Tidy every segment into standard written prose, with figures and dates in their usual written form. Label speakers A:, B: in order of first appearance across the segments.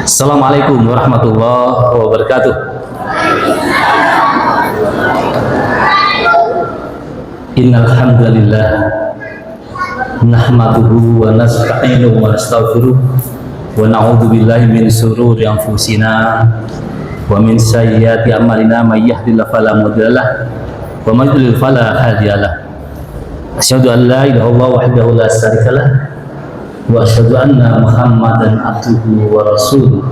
A: Assalamualaikum warahmatullahi wabarakatuh. Innal hamdalillah nahmaduhu wa nasta'inuhu wa nastaghfiruh wa na'udzu billahi min shururi anfusina wa min sayyiati a'malina may yahdihillahu fala mudhillalah wa may yudlil fala hadiyalah. Asyhadu an la ilaha illallah wahdahu la syarikalah wa asyhadu anna Muhammadan abduhu wa rasuluh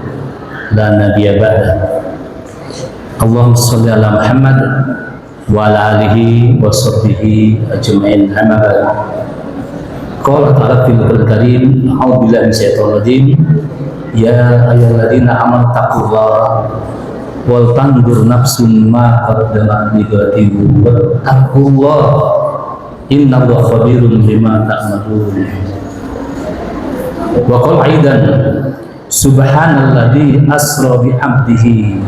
A: la nabiyya ba'da. Allahumma shalli ala Muhammad wa ala alihi wa sahbihi ajma'in. Amma ba'd. Qala ta'ala fil karim, a'udzu billahi minasyaitonir rajim. Ya ayyuhalladzina amanu taqullaha wal tanzur nafsum ma qaddamat lighadin wattaqullaha innallaha khabirun bima ta'malun. Wa qala aidan subhanalladzi asra bi 'abdihi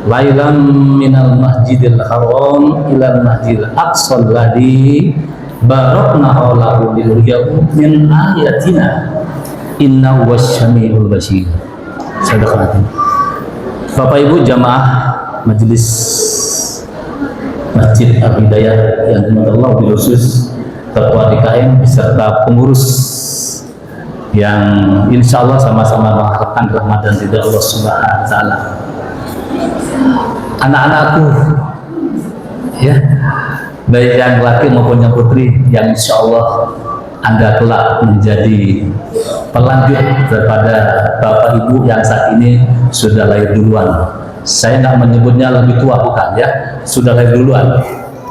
A: lailan minal masjidil haram ilal masjidil aqsa alladzi barakna hawlahu liyuriyahu min ayatina innahu wasyamiul basir. Sadaqah. Bapak Ibu jamaah majelis Masjid Al-Hidayah yang dimuliakan Allah, khusus Ketua DKM beserta pengurus yang insya Allah sama-sama mengharapkan rahmat dan ridha Allah Subhanahu wa Ta'ala. Anak-anakku, ya, baik yang laki maupun yang putri, yang insya Allah Anda kelak menjadi pelanjut daripada Bapak Ibu yang saat ini sudah lahir duluan. Saya nggak menyebutnya lebih tua, bukan ya, sudah lahir duluan.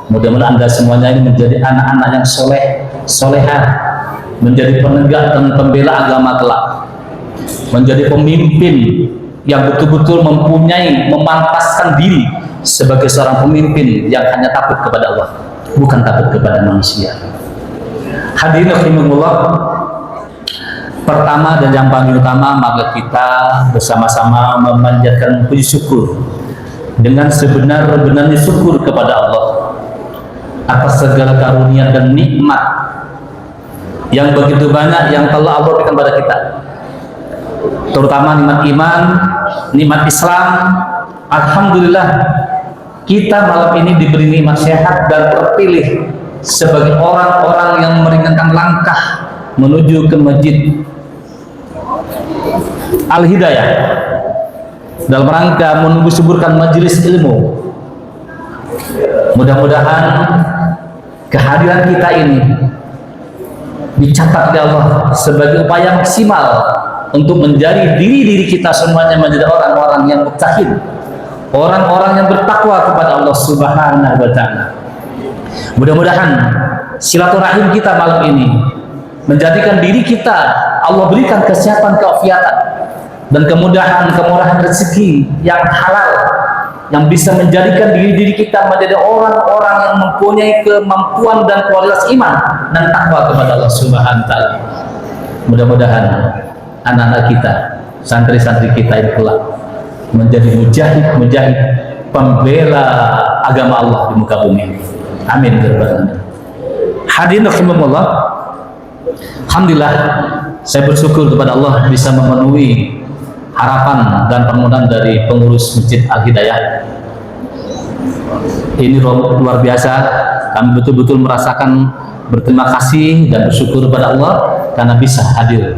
A: Mudah-mudahan Anda semuanya ini menjadi anak-anak yang soleh, solehah, menjadi penegak dan pembela agama kelak, menjadi pemimpin yang betul-betul memantaskan diri sebagai seorang pemimpin yang hanya takut kepada Allah, bukan takut kepada manusia. Hadirin rahimakumullah, pertama dan yang paling utama, maka kita bersama-sama memanjatkan puji syukur dengan sebenar-benarnya syukur kepada Allah atas segala karunia dan nikmat yang begitu banyak yang telah Allah berikan kepada kita, terutama nikmat iman, nikmat Islam. Alhamdulillah kita malam ini diberi nikmat sehat dan terpilih sebagai orang-orang yang meringankan langkah menuju ke Masjid Al-Hidayah dalam rangka menunggu suburkan majelis ilmu. Mudah-mudahan kehadiran kita ini dicatat oleh Allah sebagai upaya maksimal untuk menjadi diri kita semuanya menjadi orang-orang yang mujtahid, orang-orang yang bertakwa kepada Allah Subhanahu wa Ta'ala. Mudah-mudahan silaturahim kita malam ini menjadikan diri kita Allah berikan kesehatan, keafiatan, dan kemudahan, kemurahan rezeki yang halal, yang bisa menjadikan diri kita menjadi orang-orang yang mempunyai kemampuan dan kualitas iman dan takwa kepada Allah Subhanahu wa Ta'ala. Mudah-mudahan anak-anak kita, santri-santri kita ini kelak menjadi mujahid pembela agama Allah di muka bumi ini. Amin. Hadirin rahimakumullah, alhamdulillah saya bersyukur kepada Allah bisa memenuhi harapan dan permohonan dari pengurus Masjid Al-Hidayah. Ini luar biasa, kami betul-betul merasakan berterima kasih dan bersyukur kepada Allah karena bisa hadir,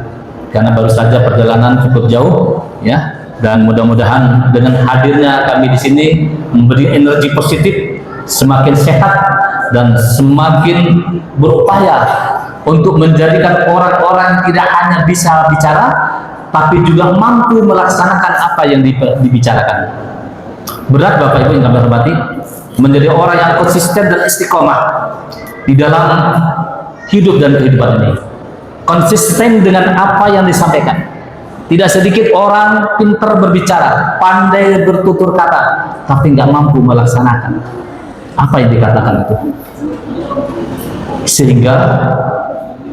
A: karena baru saja perjalanan cukup jauh, ya. Dan mudah-mudahan dengan hadirnya kami di sini memberi energi positif, semakin sehat dan semakin berupaya untuk menjadikan orang-orang tidak hanya bisa bicara, tapi juga mampu melaksanakan apa yang dibicarakan. Berat Bapak Ibu yang kami hormati, menjadi orang yang konsisten dan istiqomah di dalam hidup dan kehidupan ini. Konsisten dengan apa yang disampaikan. Tidak sedikit orang pintar berbicara, pandai bertutur kata, tapi nggak mampu melaksanakan apa yang dikatakan itu. Sehingga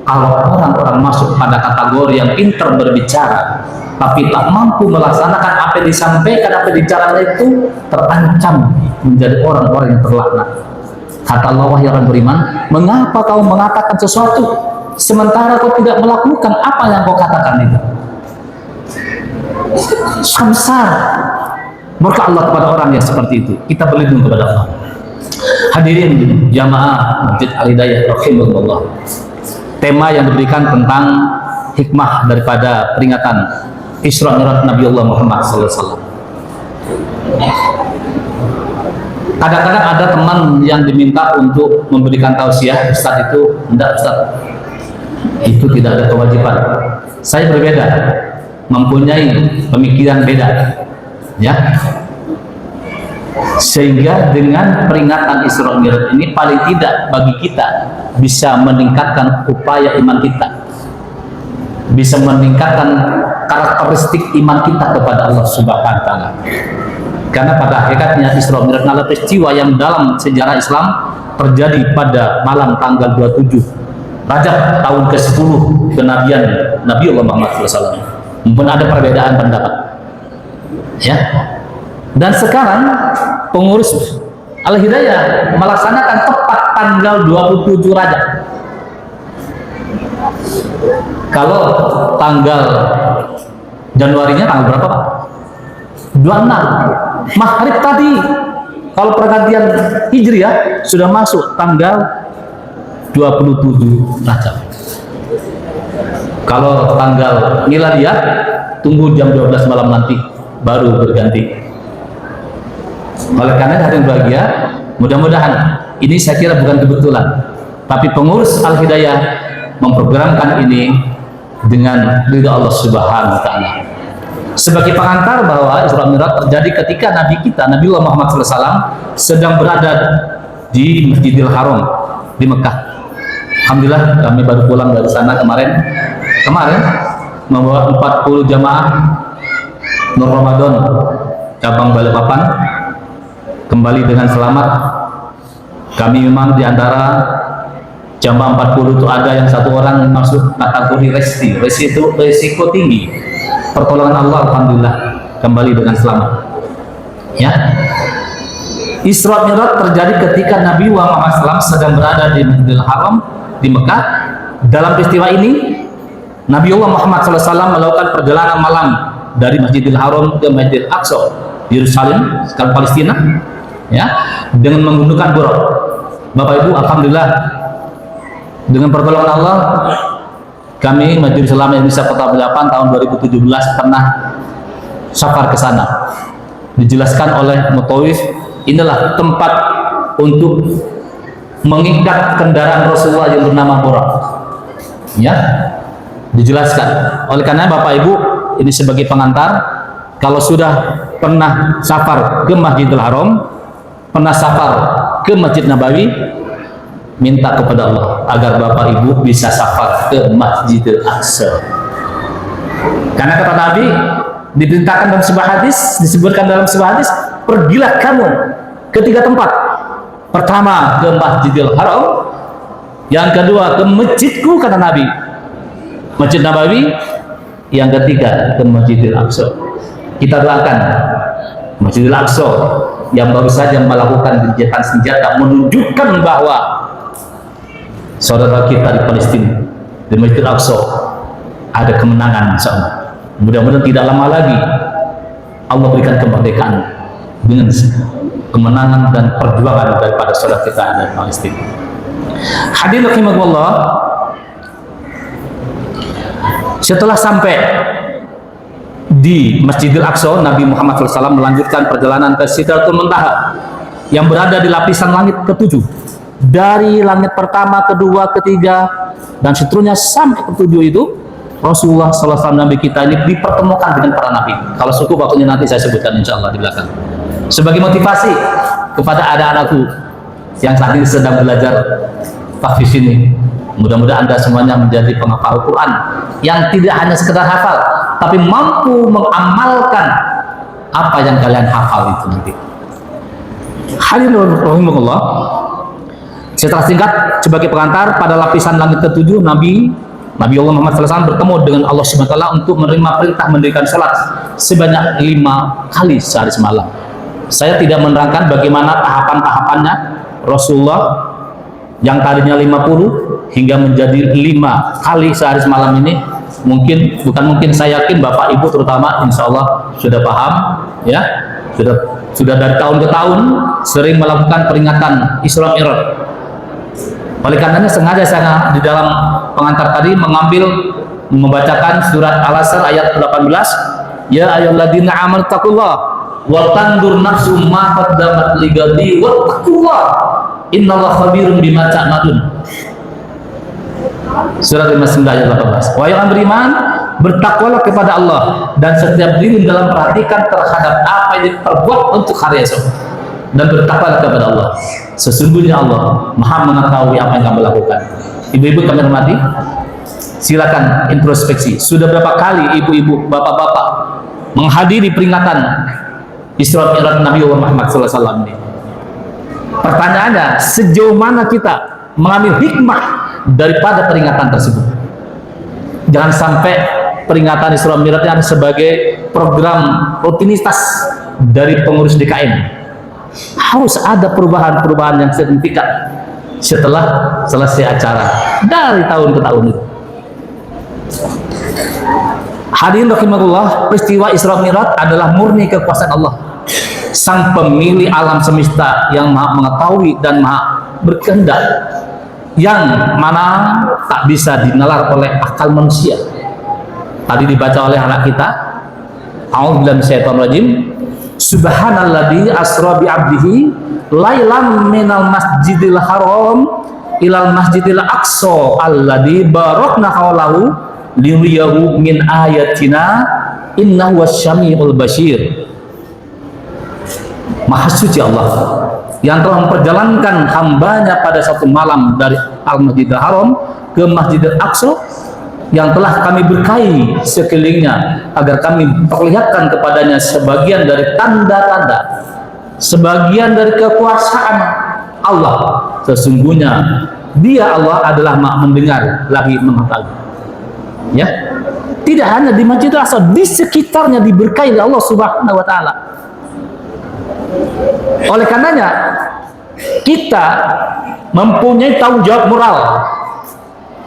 A: kalau orang-orang masuk pada kategori yang pintar berbicara tapi tak mampu melaksanakan apa yang disampaikan, apa yang dibicarakan, itu terancam menjadi orang-orang yang terlaknat. Kata Allah, wahai orang beriman, mengapa kau mengatakan sesuatu sementara kau tidak melakukan apa yang kau katakan itu? besar. Berkah Allah kepada orang yang seperti itu. Kita berlindung kepada Allah. Hadirin jamaah Masjid Al-Hidayah rahimahullah. Tema yang diberikan tentang hikmah daripada peringatan Isra Mi'raj Nabi Allah Muhammad SAW. Kadang-kadang ada teman yang diminta untuk memberikan tausiah, Ustaz itu enggak Ustaz. Itu tidak ada kewajiban. Saya berbeda, mempunyai pemikiran beda. Ya. Sehingga dengan peringatan Isra Mi'raj ini paling tidak bagi kita bisa meningkatkan upaya iman kita, bisa meningkatkan karakteristik iman kita kepada Allah Subhanahu wa Ta'ala. Karena pada hakikatnya Isra Mi'raj adalah peristiwa yang dalam sejarah Islam terjadi pada malam tanggal 27 Rajab tahun ke-10 kenabian Nabi Allah Muhammad SAW. Mungkin ada perbedaan pendapat. Ya. Dan sekarang pengurus Al-Hidayah melaksanakan tepat tanggal 27 Rajab. Kalau tanggal Januarinya tanggal berapa Pak? 26 Maghrib tadi. Kalau pergantian Hijriah sudah masuk tanggal 27 Rajab. Kalau tanggal Miladiyah tunggu jam 12 malam nanti baru berganti. Oleh karena hadirin bahagia, mudah-mudahan ini saya kira bukan kebetulan, tapi pengurus Al-Hidayah memprogramkan ini dengan ridha Allah Subhanahu wa Ta'ala. Sebagai pengantar bahwa Isra Mi'raj terjadi ketika Nabi kita, Nabi Allah Muhammad SAW sedang berada di Masjidil Haram di Mekah. Alhamdulillah kami baru pulang dari sana kemarin membawa 40 jamaah Nur Ramadan cabang Balikpapan kembali dengan selamat. Kami memang diantara jamaah 40 itu ada yang satu orang masuk kategori resiko tinggi. Pertolongan Allah alhamdulillah kembali dengan selamat. Ya. Isra Mi'raj terjadi ketika Nabi Muhammad SAW sedang berada di Masjidil Haram di Mekah. Dalam peristiwa ini Nabi Muhammad SAW melakukan perjalanan malam dari Masjidil Haram ke Masjidil Aqsa Yerusalem sekarang Palestina, ya, dengan menggunakan buraq. Bapak Ibu, alhamdulillah dengan pertolongan Allah kami Majelis Ulama Indonesia Kota Balikpapan tahun 2017 pernah safar ke sana. Dijelaskan oleh Mutawif, inilah tempat untuk mengikat kendaraan Rasulullah yang bernama buraq. Ya, dijelaskan. Oleh karena Bapak Ibu, ini sebagai pengantar, kalau sudah pernah safar ke Masjidil Haram, pernah safar ke Masjid Nabawi, minta kepada Allah agar Bapak Ibu bisa safar ke Masjidil Aqsa. Karena kata Nabi diperintahkan dalam sebuah hadis, disebutkan dalam sebuah hadis, pergilah kamu ke 3 tempat. Pertama ke Masjidil Haram, yang kedua ke masjidku kata Nabi, Masjid Nabawi, yang ketiga ke Masjidil Aqsa. Kita doakan Masjidil Aqsa yang baru saja melakukan gencatan senjata menunjukkan bahwa saudara kita di Palestina di Masjid Al-Aqsa ada kemenangan insyaallah. Mudah-mudahan tidak lama lagi Allah berikan kemerdekaan dengan kemenangan dan perjuangan daripada saudara kita dari Palestina. Hadirin rahimakumullah, setelah sampai di Masjidil Aqsa, Nabi Muhammad SAW melanjutkan perjalanan ke Sidratul Muntaha yang berada di lapisan langit ke-7. Dari langit pertama, kedua, ketiga, dan seterusnya sampai ke-7 itu Rasulullah SAW Nabi kita ini dipertemukan dengan para nabi. Kalau cukup waktunya nanti saya sebutkan insya Allah di belakang. Sebagai motivasi kepada anak-anakku yang saat ini sedang belajar tahfiz ini, mudah-mudahan Anda semuanya menjadi penghafal Quran yang tidak hanya sekedar hafal, tapi mampu mengamalkan apa yang kalian hafal itu nanti. Hadirin rahimakumullah, setelah singkat sebagai pengantar, pada lapisan langit ke-7 Nabi Allah Muhammad SAW bertemu dengan Allah SWT untuk menerima perintah mendirikan sholat sebanyak 5 kali sehari semalam. Saya tidak menerangkan bagaimana tahapan-tahapannya Rasulullah yang tadinya 50 hingga menjadi 5 kali sehari semalam ini. bukan mungkin, saya yakin Bapak Ibu terutama insya Allah sudah paham, ya, sudah dari tahun ke tahun sering melakukan peringatan Isra Mi'raj. Oleh karenanya sengaja saya di dalam pengantar tadi membacakan surat Al-Asr ayat 18, ya ayyuhalladzina amanu taqullah wa tandur nafsum ma qaddamat ligadi wattaqullah innallaha khabirum bima ta'malun. Surat 59 ayat 18. Wahai yang beriman, bertakwalah kepada Allah dan setiap diri dalam perhatikan terhadap apa yang diperbuat untuk hari esok, dan bertakwalah kepada Allah. Sesungguhnya Allah Maha mengetahui apa yang kamu lakukan. Ibu-ibu kami hormati, silakan introspeksi. Sudah berapa kali ibu-ibu, bapak-bapak menghadiri peringatan Isra Mi'raj Nabi Muhammad SAW ini? Pertanyaannya, sejauh mana kita mengambil hikmah daripada peringatan tersebut? Jangan sampai peringatan Isra Mi'raj sebagai program rutinitas dari pengurus DKM. Harus ada perubahan-perubahan yang signifikan setelah selesai acara dari tahun ke tahun itu. Hadirin rahimakumullah, peristiwa Isra Mi'raj adalah murni kekuasaan Allah, Sang pemilik alam semesta yang Maha mengetahui dan Maha berkehendak, yang mana tak bisa dinalar oleh akal manusia. Tadi dibaca oleh anak kita, a'udzubillahi minasyaitonir rajim, subhanalladzi asra bi 'abdihi lailan minal masjidil haram ilal masjidil aqsa alladzi barakna haulahu liyuriyahu min ayatina innahu wasyamiul basyir. Maha suci Allah yang telah memperjalankan hambanya pada satu malam dari Al-Masjidil Haram ke Masjidil Aqsa, yang telah kami berkahi sekelilingnya agar kami perlihatkan kepadanya sebagian dari tanda-tanda, sebagian dari kekuasaan Allah. Sesungguhnya Dia Allah adalah Maha mendengar lagi mengetahui. Ya, tidak hanya di Masjidil Aqsa, di sekitarnya diberkahi oleh Allah Subhanahu wa taala. Oleh karenanya kita mempunyai tanggung jawab moral,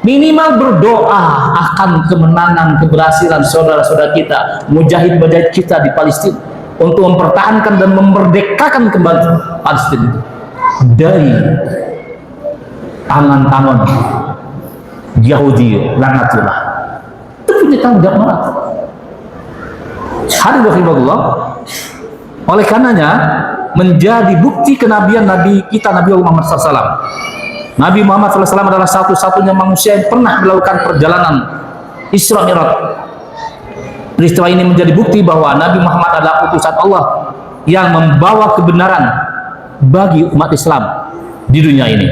A: minimal berdoa akan kemenangan, keberhasilan saudara-saudara kita, mujahid-mujahid kita di Palestina, untuk mempertahankan dan memerdekakan kembali Palestina itu dari tangan-tangan Yahudi laknatullah. Itu punya tanggung jawab moral. Hadirin rahimakumullah, oleh karenanya menjadi bukti kenabian Nabi kita, Nabi Muhammad SAW. Nabi Muhammad SAW adalah satu-satunya manusia yang pernah melakukan perjalanan Isra Mi'raj. Peristiwa ini menjadi bukti bahwa Nabi Muhammad adalah utusan Allah yang membawa kebenaran bagi umat Islam di dunia ini.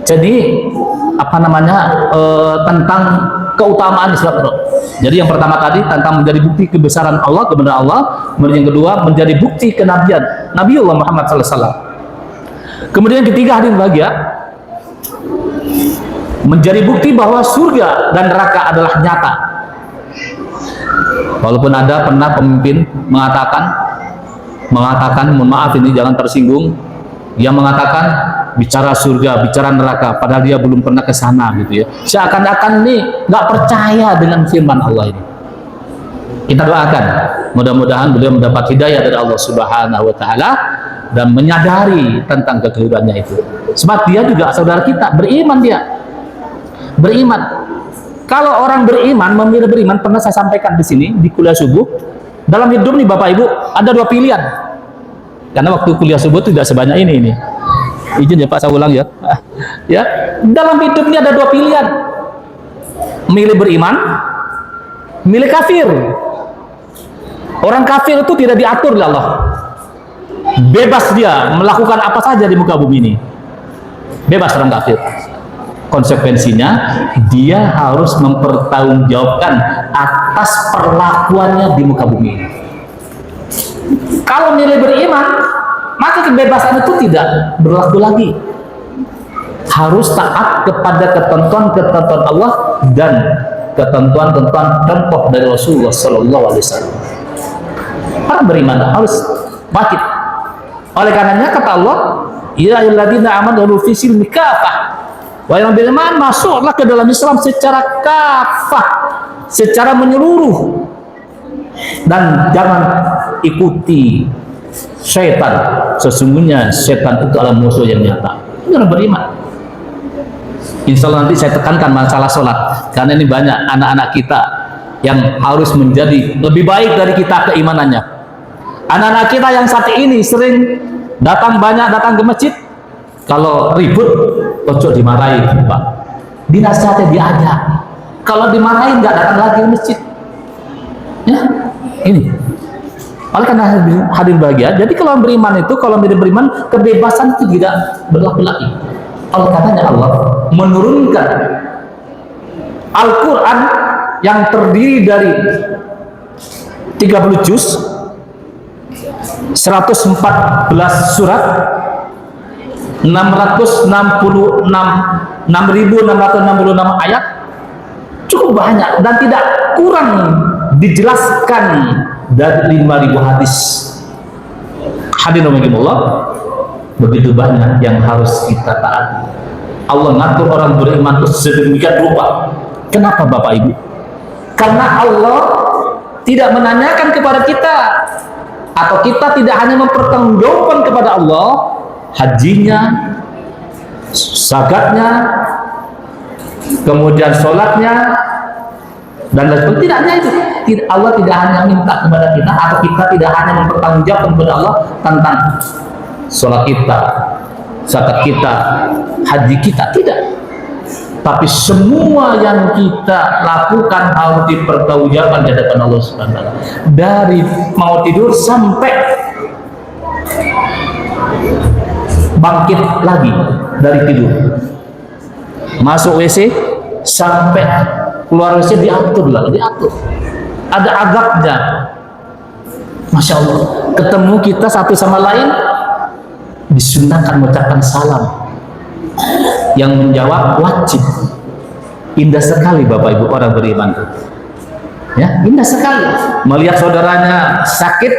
A: Jadi tentang keutamaan Isra Mi'raj. Jadi yang pertama tadi tentang menjadi bukti kebesaran Allah, kebenaran Allah. Kemudian yang kedua menjadi bukti kenabian Nabiullah Muhammad SAW. Kemudian yang ketiga, hadirin bahagia, menjadi bukti bahwa surga dan neraka adalah nyata. Walaupun ada pernah pemimpin mengatakan, mohon maaf ini jangan tersinggung, yang mengatakan bicara surga, bicara neraka, padahal dia belum pernah ke sana gitu ya. Seakan-akan nih nggak percaya dengan firman Allah ini. Kita doakan mudah-mudahan beliau mendapat hidayah dari Allah Subhanahu wa taala dan menyadari tentang kekeliruannya itu. Sebab dia juga saudara kita, beriman dia. Beriman. Kalau orang beriman, memilih beriman, pernah saya sampaikan di sini di kuliah subuh, dalam hidup nih Bapak Ibu ada dua pilihan. Karena waktu kuliah subuh tidak sebanyak ini. Izin ya Pak, saya ulang ya. Ya, dalam hidup ini ada dua pilihan. Milih beriman, milih kafir. Orang kafir itu tidak diatur oleh Allah. Bebas dia melakukan apa saja di muka bumi ini. Bebas orang kafir. Konsekuensinya dia harus mempertanggungjawabkan atas perlakuannya di muka bumi ini. Kalau milih beriman, maka kebebasan itu tidak berlaku lagi. Harus taat kepada ketentuan-ketentuan Allah dan ketentuan-ketentuan contoh dari Rasulullah SAW. Orang beriman harus wajib. Oleh karenanya kata Allah, ya ayyuhalladzina amanu fi silmi kafah Wahai orang beriman, masuklah ke dalam Islam secara kafah, secara menyeluruh, dan jangan ikuti syaitan. Sesungguhnya syaitan itu adalah musuh yang nyata. Ini orang beriman. Insya Allah nanti saya tekankan masalah sholat, karena ini banyak anak-anak kita yang harus menjadi lebih baik dari kita keimanannya. Anak-anak kita yang saat ini sering datang ke masjid, kalau ribut ojo dimarahin, Pak, dinasihati, diajak. Kalau dimarahin nggak datang lagi ke masjid. Ya, ini. Oleh karena hadir bahagia, jadi kalau beriman itu, kalau beriman, kebebasan itu tidak berlaku lagi. Oleh karenanya Allah menurunkan Al-Quran yang terdiri dari 30 juz, 114 surat, 666 ayat, cukup banyak dan tidak kurang dijelaskan dari 5.000 hadis. Hadirin rahimakumullah, begitu banyak yang harus kita taati. Allah ngatur orang beriman itu sedemikian rupa. Kenapa Bapak Ibu? Karena Allah tidak menanyakan kepada kita, atau kita tidak hanya mempertanggungjawabkan kepada Allah hajinya, zakatnya, kemudian sholatnya, dan lain sebagainya. Tidak hanya itu. Allah tidak hanya minta kepada kita, atau kita tidak hanya mempertanggungjawabkan kepada Allah tentang sholat kita, zakat kita, haji kita, tidak. Tapi semua yang kita lakukan harus dipertanggungjawabkan di hadapan Allah Subhanahu wa Ta'ala. Dari mau tidur sampai bangkit lagi dari tidur, masuk WC sampai keluar WC diatur lah, diatur. Ada adabnya. Masya Allah. Ketemu kita satu sama lain, disunahkan mengucapkan salam. Yang menjawab wajib. Indah sekali Bapak Ibu orang beriman itu. Ya, indah sekali melihat saudaranya sakit,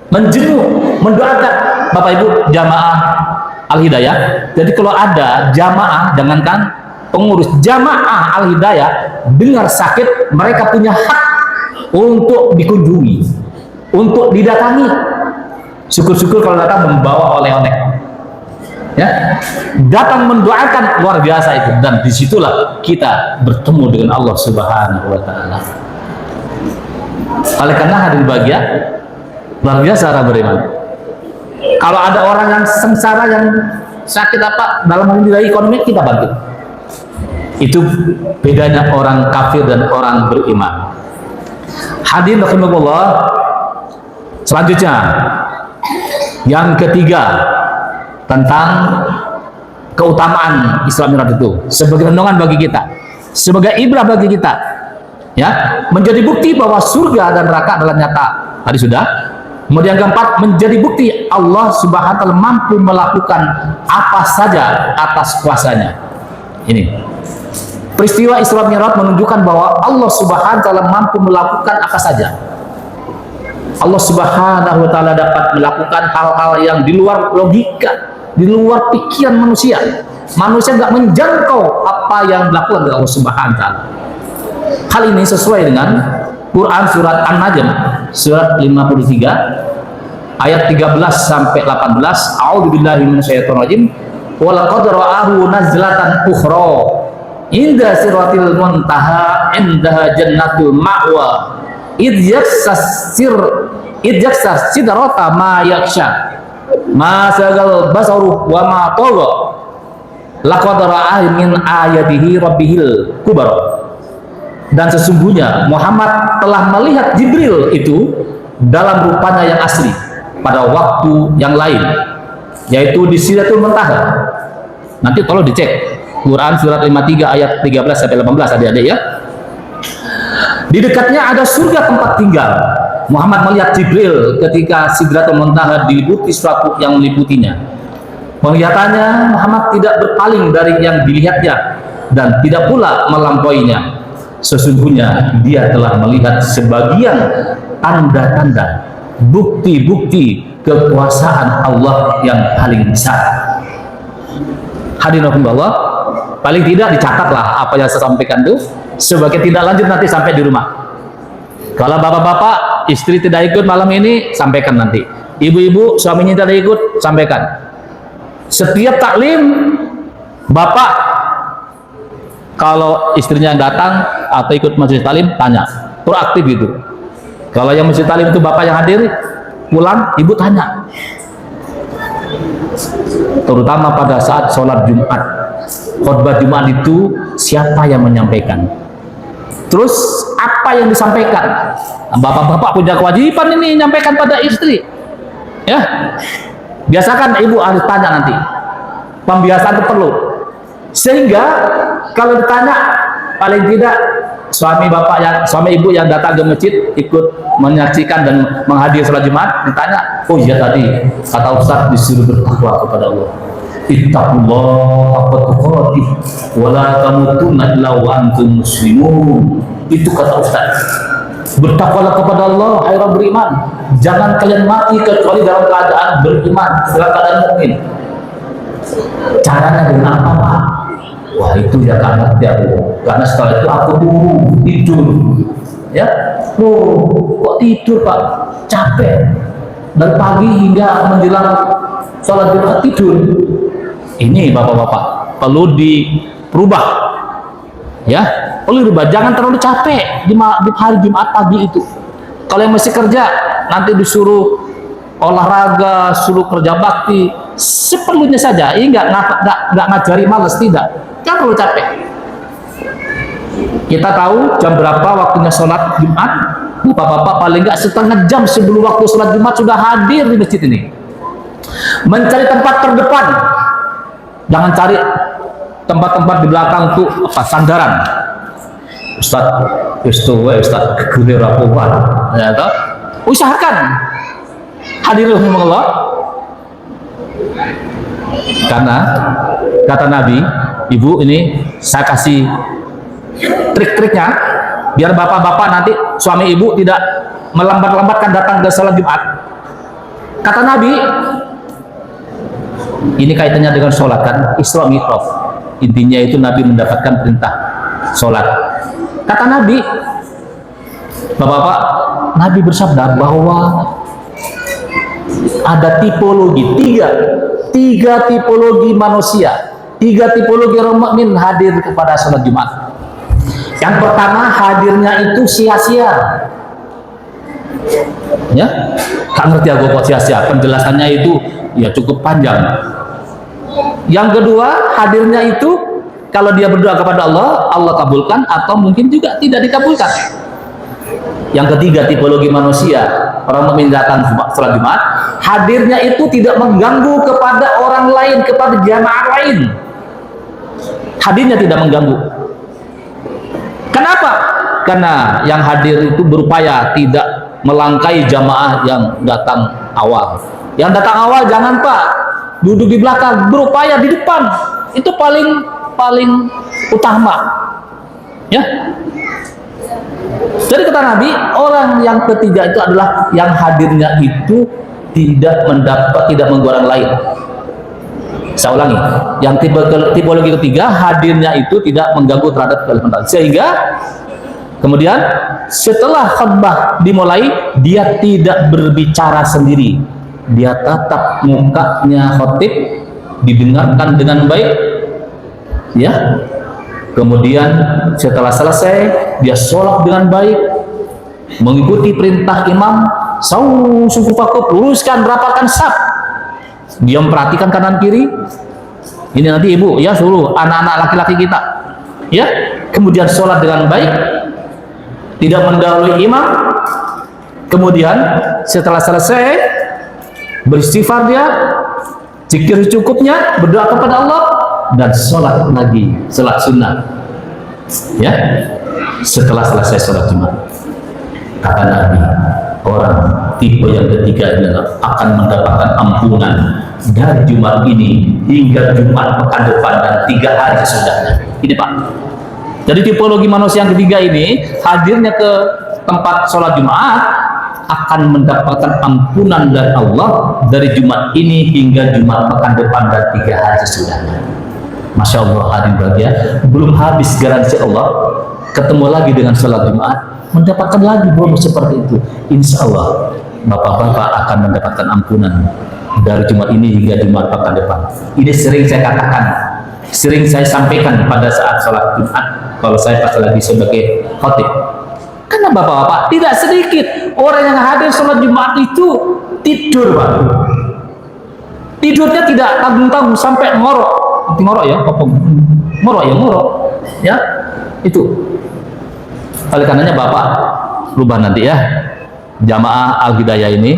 A: menjenguk, mendoakan. Bapak Ibu jamaah Al-Hidayah. Jadi kalau ada jamaah, jangankan pengurus, jamaah Al-Hidayah dengar sakit, mereka punya hak untuk dikunjungi, untuk didatangi. Syukur-syukur kalau datang membawa oleh-oleh, ya, datang mendoakan, luar biasa itu. Dan disitulah kita bertemu dengan Allah Subhanahu wa Ta'ala. Oleh karena hadir bahagia, luar biasa orang beriman. Kalau ada orang yang sengsara, yang sakit apa, dalam hal ini ekonomi, kita bantu. Itu bedanya orang kafir dan orang beriman. Hadirin rahimakumullah. Selanjutnya, yang ketiga, tentang keutamaan Isra Mi'raj itu sebagai renungan bagi kita, sebagai ibrah bagi kita, ya, menjadi bukti bahwa surga dan neraka adalah nyata. Tadi sudah. Kemudian keempat, menjadi bukti Allah Subhanahu wa Ta'ala mampu melakukan apa saja atas kuasanya. Ini peristiwa Isra Mi'raj menunjukkan bahwa Allah Subhanahu wa Ta'ala mampu melakukan apa saja. Allah Subhanahu wa Ta'ala dapat melakukan hal-hal yang di luar logika, di luar pikiran manusia. Manusia nggak menjangkau apa yang dilakukan oleh Allah Subhanahu wa Ta'ala. Hal ini sesuai dengan Quran surat An-Najm surat 53 ayat 13 sampai 18. A'udzubillahi minasyaitonir rajim. Wa laqad ra'ahu nazlatan ukhra inda siratil muntaha indaha jannatul ma'wa id yaksas sidrata ma yaksha ma sagal basaru wa ma tagha laqad ra'ahu min ayatihi rabbihil kubra. Dan sesungguhnya Muhammad telah melihat Jibril itu dalam rupanya yang asli pada waktu yang lain, yaitu di Sidratul Muntaha. Nanti tolong dicek Quran surat 53 ayat 13 sampai 18 adik-adik ya. Di dekatnya ada surga tempat tinggal. Muhammad melihat Jibril ketika Sidratul Muntaha diliputi sesuatu yang meliputinya. Penglihatannya Muhammad tidak berpaling dari yang dilihatnya dan tidak pula melampauinya. Sesungguhnya dia telah melihat sebagian tanda-tanda, bukti-bukti kekuasaan Allah yang paling besar. Hadirin Allah, paling tidak dicatatlah apa yang saya sampaikan itu sebagai tindak lanjut nanti sampai di rumah. Kalau bapak-bapak istri tidak ikut malam ini, sampaikan nanti. Ibu-ibu suaminya tidak ikut, sampaikan. Setiap taklim, bapak kalau istrinya datang atau ikut majelis taklim, tanya, proaktif itu. Kalau yang majelis taklim itu bapak yang hadir, pulang ibu tanya. Terutama pada saat sholat Jumat, khutbah Jumat itu siapa yang menyampaikan? Terus apa yang disampaikan? Bapak-bapak punya kewajiban ini menyampaikan pada istri. Ya, biasakan ibu harus tanya nanti. Pembiasaan itu perlu. Sehingga kalau ditanya, paling tidak suami ibu yang datang ke masjid ikut menyaksikan dan menghadiri sholat Jumat, ditanya, oh iya tadi kata Ustaz disuruh bertakwa kepada Allah. Ittaqullah haqqa tuqatih wa la tamutunna illa wa antum muslimun. Itu kata Ustaz. Bertakwalah kepada Allah, hai orang beriman. Jangan kalian mati kecuali dalam keadaan beriman, dalam keadaan mukmin. Caranya dengan apa, Pak? Wah, itu ya karena karena setelah itu aku tidur. Ya, kok tidur, Pak? Capek. Dari pagi hingga menjelang sholat Jumat tidur. Ini bapak-bapak perlu diperubah, ya, perlu dirubah. Jangan terlalu capek di hari Jumat pagi itu. Kalau yang masih kerja, nanti disuruh olahraga, suruh kerja bakti, seperlunya saja. Ini nggak ngajari malas, tidak. Jangan terlalu capek. Kita tahu jam berapa waktunya sholat Jumat. Bapak-bapak paling nggak setengah jam sebelum waktu sholat Jumat sudah hadir di masjid ini. Mencari tempat terdepan. Jangan cari tempat-tempat di belakang untuk apa, sandaran. Ustaz, Ustaz kegune rapuan. Ya, usahakan hadir Allah. Karena kata Nabi, Ibu ini saya kasih trik-triknya biar bapak-bapak nanti suami ibu tidak melambat-lambatkan datang ke sholat Jumat. Kata Nabi, ini kaitannya dengan sholat kan, Isra Mi'raj. Intinya itu Nabi mendapatkan perintah sholat. Kata Nabi, bapak-bapak, Nabi bersabda bahwa ada tipologi tiga tipologi manusia, tiga tipologi orang mukmin hadir kepada sholat Jumat. Yang pertama, hadirnya itu sia-sia. Ya, tak ngerti aku kok sia-sia. Penjelasannya itu ya cukup panjang. Yang kedua, hadirnya itu kalau dia berdoa kepada Allah, Allah kabulkan atau mungkin juga tidak dikabulkan. Yang ketiga, tipologi manusia, orang mukmin datang sholat Jumat, hadirnya itu tidak mengganggu kepada orang lain, kepada jamaah lain. Hadirnya tidak mengganggu. Kenapa? Karena yang hadir itu berupaya tidak melangkai jamaah yang datang awal. Yang datang awal jangan, Pak, duduk di belakang, berupaya di depan. Itu paling utama. Ya. Jadi kata Nabi, orang yang ketiga itu adalah yang hadirnya itu tidak mengganggu orang lain. Saya ulangi, yang tipologi ketiga hadirnya itu tidak mengganggu terhadap kehidupan. Sehingga kemudian setelah khutbah dimulai, dia tidak berbicara sendiri. Dia tatap mukanya khotib, didengarkan dengan baik, ya. Kemudian setelah selesai, dia sholat dengan baik, mengikuti perintah imam, sawu sufufakum, luruskan, rapatkan saf. Dia memperhatikan kanan kiri. Ini nanti ibu ya suruh anak-anak laki-laki kita, ya. Kemudian sholat dengan baik, tidak mendahului imam. Kemudian setelah selesai beristighfar, dia zikir cukupnya, berdoa kepada Allah, dan sholat lagi, sholat sunnah, ya. Setelah selesai sholat Jumat, kata Nabi, orang tipe yang ketiga ini akan mendapatkan ampunan dari Jumat ini hingga Jumat pekan depan dan 3 hari sesudahnya. Ini Pak. Jadi tipologi manusia yang ketiga ini hadirnya ke tempat sholat Jumat akan mendapatkan ampunan dari Allah dari Jumat ini hingga Jumat pekan depan dan 3 hari sesudahnya. Masya Allah, hadirin bahagia, belum habis garansi Allah, ketemu lagi dengan sholat Jumat, mendapatkan lagi bonus seperti itu. Insya Allah bapak-bapak akan mendapatkan ampunan dari Jumat ini hingga Jumat pekan depan. Ini sering saya katakan, sering saya sampaikan pada saat sholat Jumat kalau saya pas lagi sebagai khotib. Karena bapak-bapak tidak sedikit orang yang hadir sholat Jumat itu tidur, Pak. Tidurnya tidak tanggung-tanggung sampai ngorok. Ngorok ya, ngorok ya, itu. Oleh karenanya bapak rubah nanti ya, jamaah Al-Hidayah ini,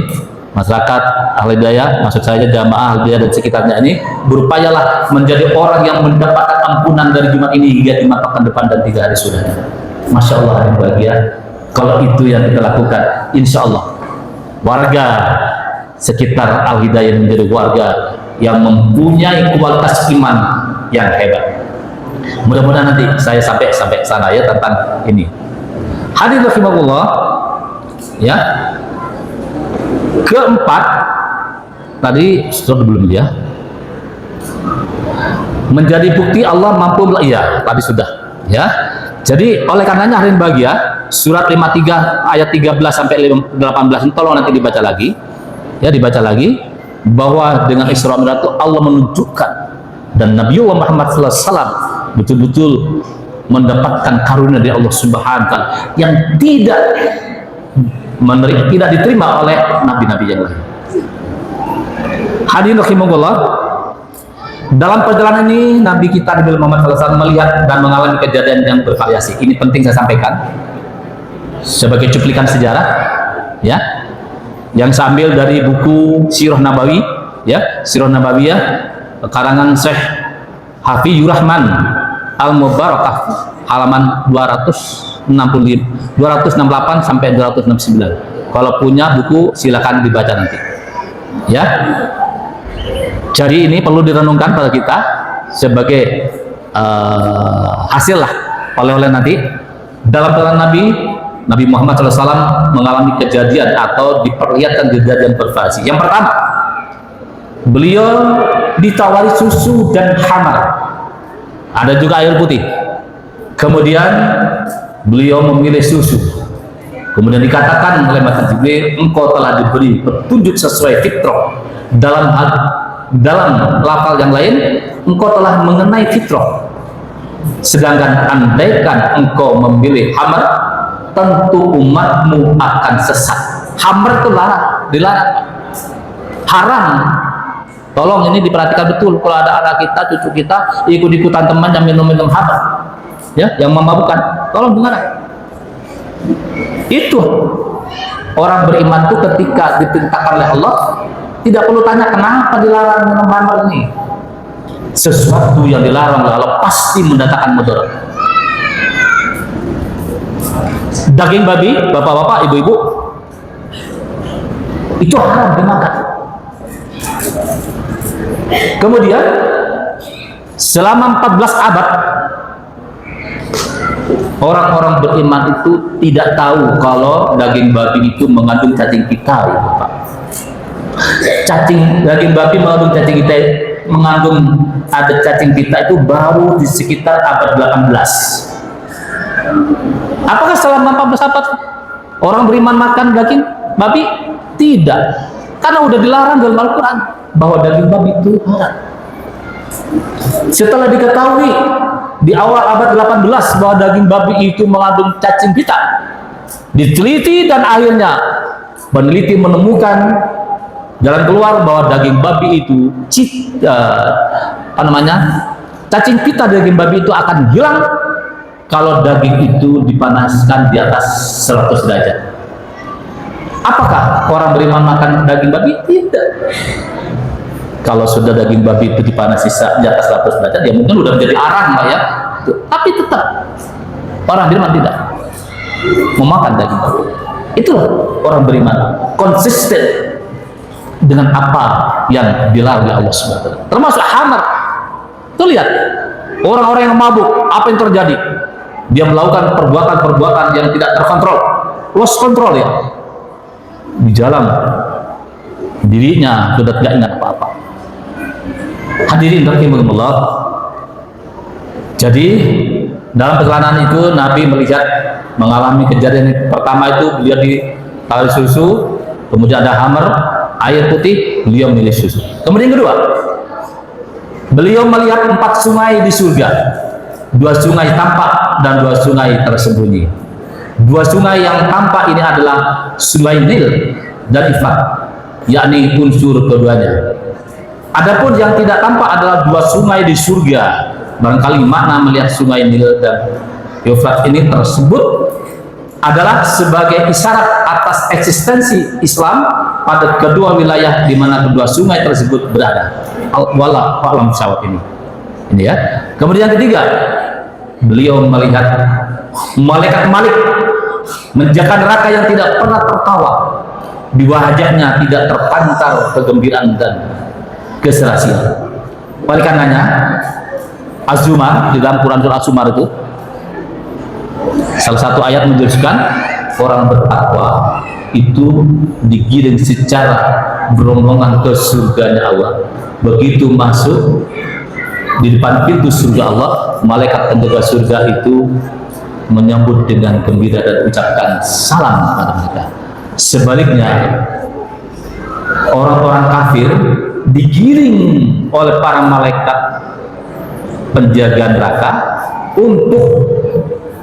A: masyarakat Al-Hidayah, maksud saya jamaah Al-Hidayah dan sekitarnya ini, berupayalah menjadi orang yang mendapatkan ampunan dari Jumat ini hingga Jumat pekan depan dan 3 hari sudahnya. Masya Allah, yang bahagia. Kalau itu yang kita lakukan, insya Allah warga sekitar Al-Hidayah menjadi warga yang mempunyai kualitas iman yang hebat. Mudah-mudahan nanti saya sampai sana ya tentang ini. Hadirin rahimakumullah, ya. Keempat, tadi sudah belum ya? Menjadi bukti Allah mampu, iya tadi sudah ya. Jadi oleh karenanya hadirin bahagia, surat 53 ayat 13 sampai 18 tolong nanti dibaca lagi. Ya, dibaca lagi bahwa dengan Isra Mi'raj itu Allah menunjukkan dan Nabi Muhammad SAW betul-betul mendapatkan karunia dari Allah Subhanahu wa taala yang tidak diterima oleh nabi-nabi yang lain. Hadirin rahimakumullah, dalam perjalanan ini Nabi kita Nabi Muhammad SAW melihat dan mengalami kejadian yang bervariasi. Ini penting saya sampaikan sebagai cuplikan sejarah ya, yang saya ambil dari buku Sirah Nabawi ya, Sirah Nabawiyah karangan Syekh Hafizur Rahman Al-Mubarakah, halaman 268 sampai 269. Kalau punya buku silakan dibaca nanti ya. Jadi ini perlu direnungkan pada kita sebagai hasil lah oleh-oleh nanti dalam perjalanan Nabi Muhammad SAW mengalami kejadian atau diperlihatkan kejadian bervariasi. Yang pertama, beliau ditawari susu dan khamar, ada juga air putih. Kemudian beliau memilih susu. Kemudian dikatakan oleh Malaikat Jibril, engkau telah diberi petunjuk sesuai fitrah. Dalam lafal yang lain, engkau telah mengenai fitrah. Sedangkan andaikan engkau memilih khamar, tentu umatmu akan sesat. Khamar itu dilarang, haram. Tolong ini diperhatikan betul. Kalau ada anak kita, cucu kita ikut-ikutan teman yang minum-minum khamar, ya, yang memabukkan, tolong dengar. Itu orang beriman itu ketika diperintahkan oleh Allah tidak perlu tanya kenapa dilarang minum khamar ini. Sesuatu yang dilarang oleh Allah pasti mendatangkan mudarat. Daging babi, bapak-bapak, ibu-ibu, itu haram dimakan. Kemudian selama 14 abad orang-orang beriman itu tidak tahu kalau daging babi itu mengandung cacing pita, ya, Bapak. Daging babi mengandung cacing pita, ada cacing pita itu baru di sekitar abad 18. Apakah selama 14 abad orang beriman makan daging babi? Tidak, karena udah dilarang dalam Al-Quran bahwa daging babi itu haram. Setelah diketahui di awal abad 18 bahwa daging babi itu mengandung cacing pita, diteliti dan akhirnya peneliti menemukan jalan keluar bahwa daging babi itu cacing pita daging babi itu akan hilang kalau daging itu dipanaskan di atas 100 derajat. Apakah orang beriman makan daging babi? Tidak. Kalau sudah daging babi itu dipanasi di atas 100 derajat, ya mungkin udah menjadi arang, Pak ya. Tapi tetap orang beriman tidak memakan daging babi. Itulah orang beriman, konsisten dengan apa yang dilarang oleh Allah Subhanahu wa taala. Termasuk khamar. Tuh lihat, orang-orang yang mabuk, apa yang terjadi? Dia melakukan perbuatan-perbuatan yang tidak terkontrol, lost control ya. Di dalam dirinya sudah tidak ingat apa-apa. Hadirin rahimakumullah, Jadi dalam perjalanan itu Nabi melihat mengalami kejadian yang pertama itu beliau di tali susu, kemudian ada hammer air putih, beliau milih susu. Kemudian kedua, beliau melihat 4 sungai di surga, 2 sungai tampak dan 2 sungai tersembunyi. 2 sungai yang tampak ini adalah sungai Nil dan Ifrat, yakni unsur keduanya. Adapun yang tidak tampak adalah 2 sungai di surga. Barangkali makna melihat sungai Nil dan Efrat ini tersebut adalah sebagai isyarat atas eksistensi Islam pada kedua wilayah di mana kedua sungai tersebut berada. Wallahu a'lam bishawab ini ya. Kemudian yang ketiga, beliau melihat malaikat Malik menjaga neraka yang tidak pernah tertawa. Di wajahnya tidak terpancar kegembiraan dan keserasian. Oleh karenanya Az-Zumar, di dalam Quran surah Az-Zumar itu salah satu ayat menjelaskan orang bertakwa itu digiring secara berombongan ke surganya Allah. Begitu masuk di depan pintu surga Allah, malaikat penjaga surga itu menyambut dengan gembira dan ucapkan salam kepada mereka. Sebaliknya, orang-orang kafir digiring oleh para malaikat penjaga neraka untuk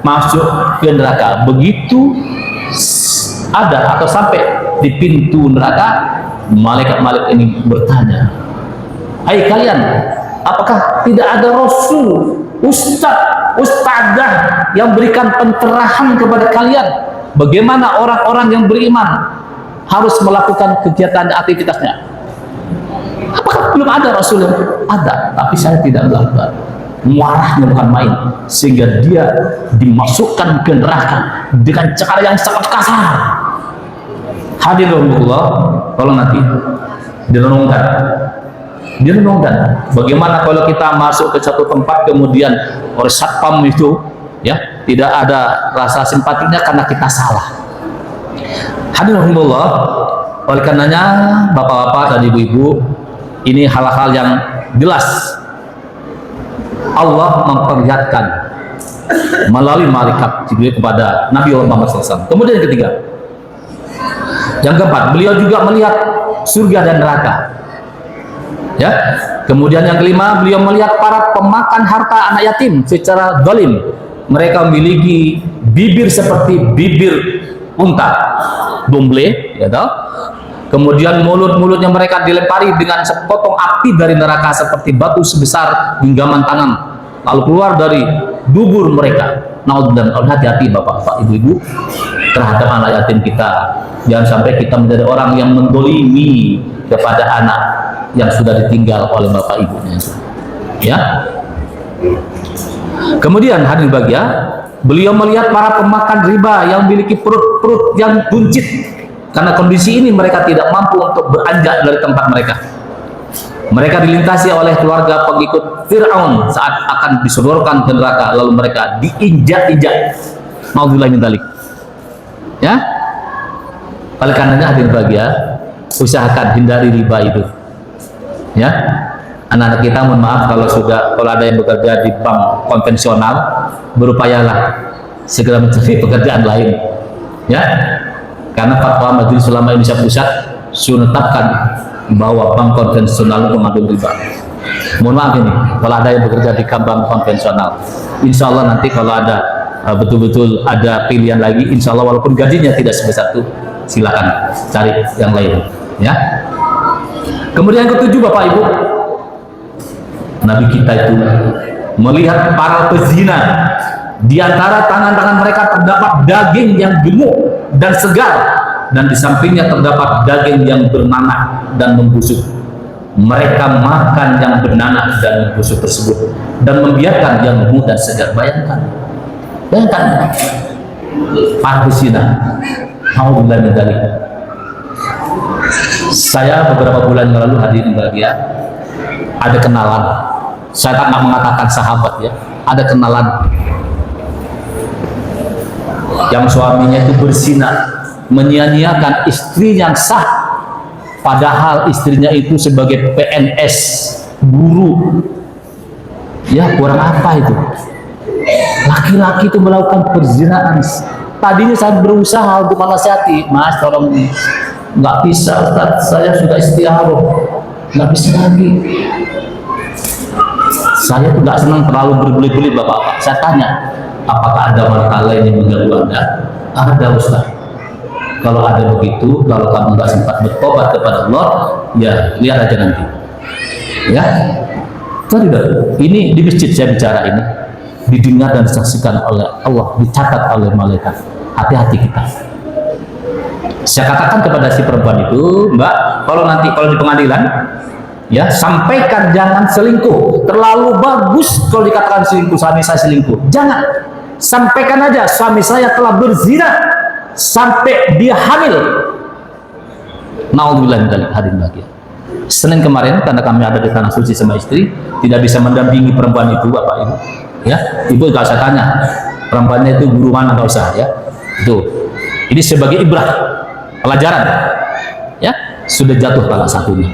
A: masuk ke neraka. Begitu ada atau sampai di pintu neraka, malaikat-malaikat ini bertanya, "Hai kalian, apakah tidak ada rasul, ustadzah yang berikan pencerahan kepada kalian bagaimana orang-orang yang beriman harus melakukan kegiatan aktivitasnya?" Apakah belum ada rasul yang ada? Tapi saya tidak melakukan. Marahnya bukan main, sehingga dia dimasukkan ke neraka dengan cara yang sangat kasar. Hadirin Allah, kalau nanti direnungkan bagaimana kalau kita masuk ke satu tempat kemudian oleh satpam itu ya tidak ada rasa simpatinya karena kita salah. Hadirin Allah, oleh karenanya bapak-bapak dan ibu-ibu, ini hal-hal yang jelas Allah memperlihatkan melalui malaikat Jibril kepada Nabi Muhammad SAW. Kemudian yang ketiga, yang keempat, beliau juga melihat surga dan neraka. Ya. Kemudian yang kelima, beliau melihat para pemakan harta anak yatim secara zalim. Mereka memiliki bibir seperti bibir unta, domble, ya tahu. Kemudian mulut-mulutnya mereka dilempari dengan sepotong api dari neraka seperti batu sebesar genggaman tangan, lalu keluar dari dubur mereka. Dan hati-hati bapak-bapak, ibu-ibu terhadap anak yatim kita. Jangan sampai kita menjadi orang yang mendolimi kepada anak yang sudah ditinggal oleh bapak ibunya. Ya. Kemudian hadirin bahagia, beliau melihat para pemakan riba yang memiliki perut-perut yang buncit. Karena kondisi ini mereka tidak mampu untuk beranjak dari tempat mereka. Mereka dilintasi oleh keluarga pengikut Fir'aun saat akan disodorkan ke neraka, lalu mereka diinjak-injak. Naudzubillah min dzalik. Ya. Oleh karenanya hadirin bahagia, usahakan hindari riba itu. Ya. Anak-anak kita mohon maaf kalau ada yang bekerja di bank konvensional, berupayalah segera mencari pekerjaan lain. Ya. Karena fatwa Majelis Ulama Indonesia Pusat sudah menetapkan bahwa bank konvensional mengandung riba. Mohon maaf ini, kalau ada yang bekerja di bank konvensional, insya Allah nanti kalau ada betul-betul ada pilihan lagi, insya Allah walaupun gajinya tidak sebesar itu, silakan cari yang lain. Ya. Kemudian yang ketujuh Bapak Ibu, Nabi kita itu melihat para pezina. Di antara tangan-tangan mereka terdapat daging yang gemuk dan segar, dan di sampingnya terdapat daging yang bernanah dan membusuk. Mereka makan yang bernanah dan membusuk tersebut dan membiarkan yang gemuk dan segar. Bayangkan para pezina. Alhamdulillah min dzalik. Saya beberapa bulan lalu hadirin bahagia, ada kenalan. Saya tak mengatakan sahabat ya, ada kenalan yang suaminya itu berzina, menyia-nyiakan istri yang sah, padahal istrinya itu sebagai PNS, guru. Ya, kurang apa itu? Laki-laki itu melakukan perzinahan. Tadinya saya berusaha untuk menasihati, Mas, tolong, nggak bisa Ustaz, saya sudah istiaroh, nggak bisa lagi. Saya tuh nggak senang terlalu berbelit-belit Bapak-Bapak. Saya tanya, apakah ada wanita lain yang mengganggu Anda? Ada Ustaz. Kalau ada begitu, kalau kamu nggak sempat bertobat kepada Allah, ya lihat aja nanti. Ya, tidak. Ini di masjid saya bicara ini, didengar dan disaksikan oleh Allah, dicatat oleh malaikat. Hati-hati kita. Saya katakan kepada si perempuan itu, Mbak, kalau di pengadilan, ya sampaikan jangan selingkuh. Terlalu bagus kalau dikatakan selingkuh, suami saya selingkuh. Jangan. Sampaikan aja suami saya telah berzina sampai dia hamil. Naudzubillah min dzalik, hadirin bahagia. Senin kemarin, karena kami ada di tanah suci sama istri, tidak bisa mendampingi perempuan itu, Bapak Ibu. Ya, Ibu gak usah tanya, perempuannya itu guru mana, gak usah ya. Itu, ini sebagai ibrah, pelajaran. Ya, sudah jatuh salah satunya.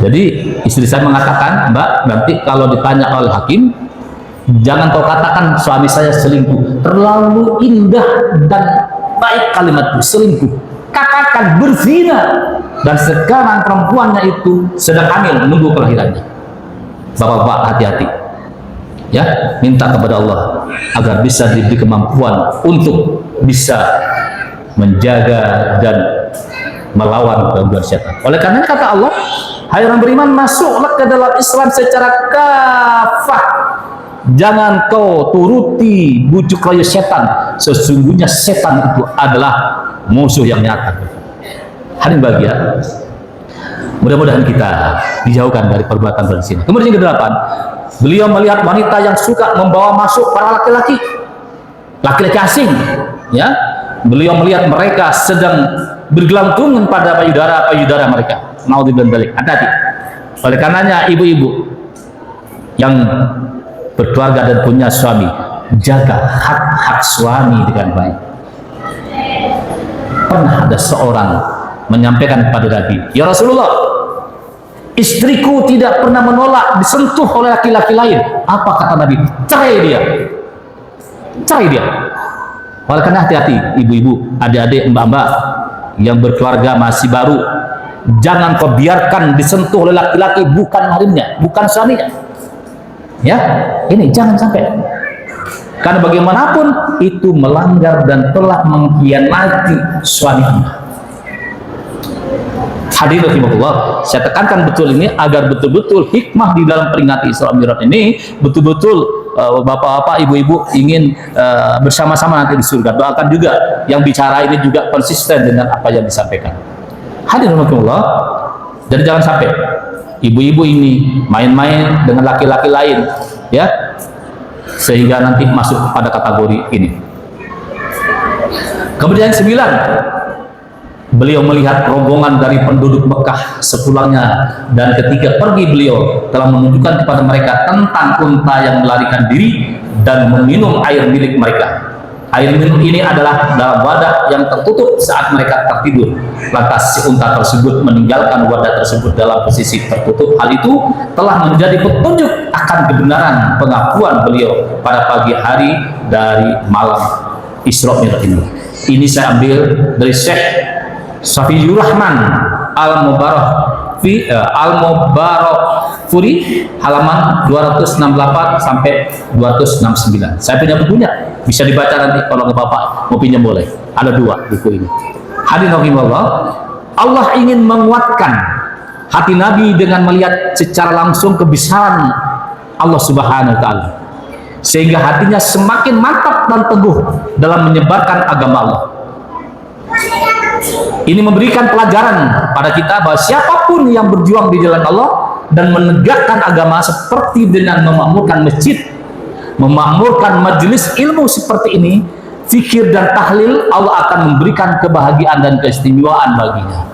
A: Jadi istri saya mengatakan, Mbak, nanti kalau ditanya oleh hakim, jangan kau katakan suami saya selingkuh. Terlalu indah dan baik kalimat itu, selingkuh. Katakan berzina. Dan sekarang perempuannya itu sedang hamil, menunggu kelahirannya. Bapak-bapak hati-hati. Ya, minta kepada Allah agar bisa diberi kemampuan untuk bisa menjaga dan melawan gangguan setan. Oleh karena kata Allah, hai orang beriman, masuklah ke dalam Islam secara kafah. Jangan kau turuti bujuk rayu setan. Sesungguhnya setan itu adalah musuh yang nyata. Hadirin bahagia, mudah-mudahan kita dijauhkan dari perbuatan berzina. Kemudian yang ke-8, beliau melihat wanita yang suka membawa masuk para laki-laki asing, ya. Beliau melihat mereka sedang bergelantungan pada payudara mereka. Naudzubillah min dzalik. Hati-hati. Oleh karenanya ibu-ibu yang berkeluarga dan punya suami, jaga hak-hak suami dengan baik. Pernah ada seorang menyampaikan kepada Nabi, ya Rasulullah, istriku tidak pernah menolak disentuh oleh laki-laki lain. Apa kata Nabi? Cerai dia. Cerai dia. Oleh karena hati-hati ibu-ibu, adik-adik, mbak-mbak yang berkeluarga masih baru, jangan kau biarkan disentuh oleh laki-laki bukan mahrimnya, bukan suaminya. Ya, ini jangan sampai. Karena bagaimanapun itu melanggar dan telah mengkhianati suami Anda. Hadirin rahimakumullah, saya tekankan betul ini agar betul-betul hikmah di dalam peringati Isra Mi'raj ini betul-betul bapak-bapak, ibu-ibu ingin bersama-sama nanti di surga. Doakan juga yang bicara ini juga konsisten dengan apa yang disampaikan. Hadirin rahimakumullah, dan jangan sampai ibu-ibu ini main-main dengan laki-laki lain, ya, sehingga nanti masuk pada kategori ini. Kemudian 9, beliau melihat rombongan dari penduduk Mekah sepulangnya, dan ketika pergi beliau telah menunjukkan kepada mereka tentang unta yang melarikan diri dan meminum air milik mereka. Air minum ini adalah dalam wadah yang tertutup saat mereka tertidur. Lantas si unta tersebut meninggalkan wadah tersebut dalam posisi tertutup. Hal itu telah menjadi petunjuk akan kebenaran pengakuan beliau pada pagi hari dari malam Isra Mi'raj ini. Ini saya ambil dari Syekh Safiyur Rahman Al-Mubarakfuri halaman 268 sampai 269. Saya punya bukunya, bisa dibaca nanti kalau Bapak mau pinjam boleh. Ada 2 buku ini. Hadirin rahimakumullah, Allah ingin menguatkan hati Nabi dengan melihat secara langsung kebesaran Allah Subhanahu wa taala, sehingga hatinya semakin mantap dan teguh dalam menyebarkan agama Allah. Ini memberikan pelajaran pada kita bahwa siapapun yang berjuang di jalan Allah dan menegakkan agama seperti dengan memakmurkan masjid, memakmurkan majelis ilmu seperti ini, zikir dan tahlil, Allah akan memberikan kebahagiaan dan keistimewaan baginya.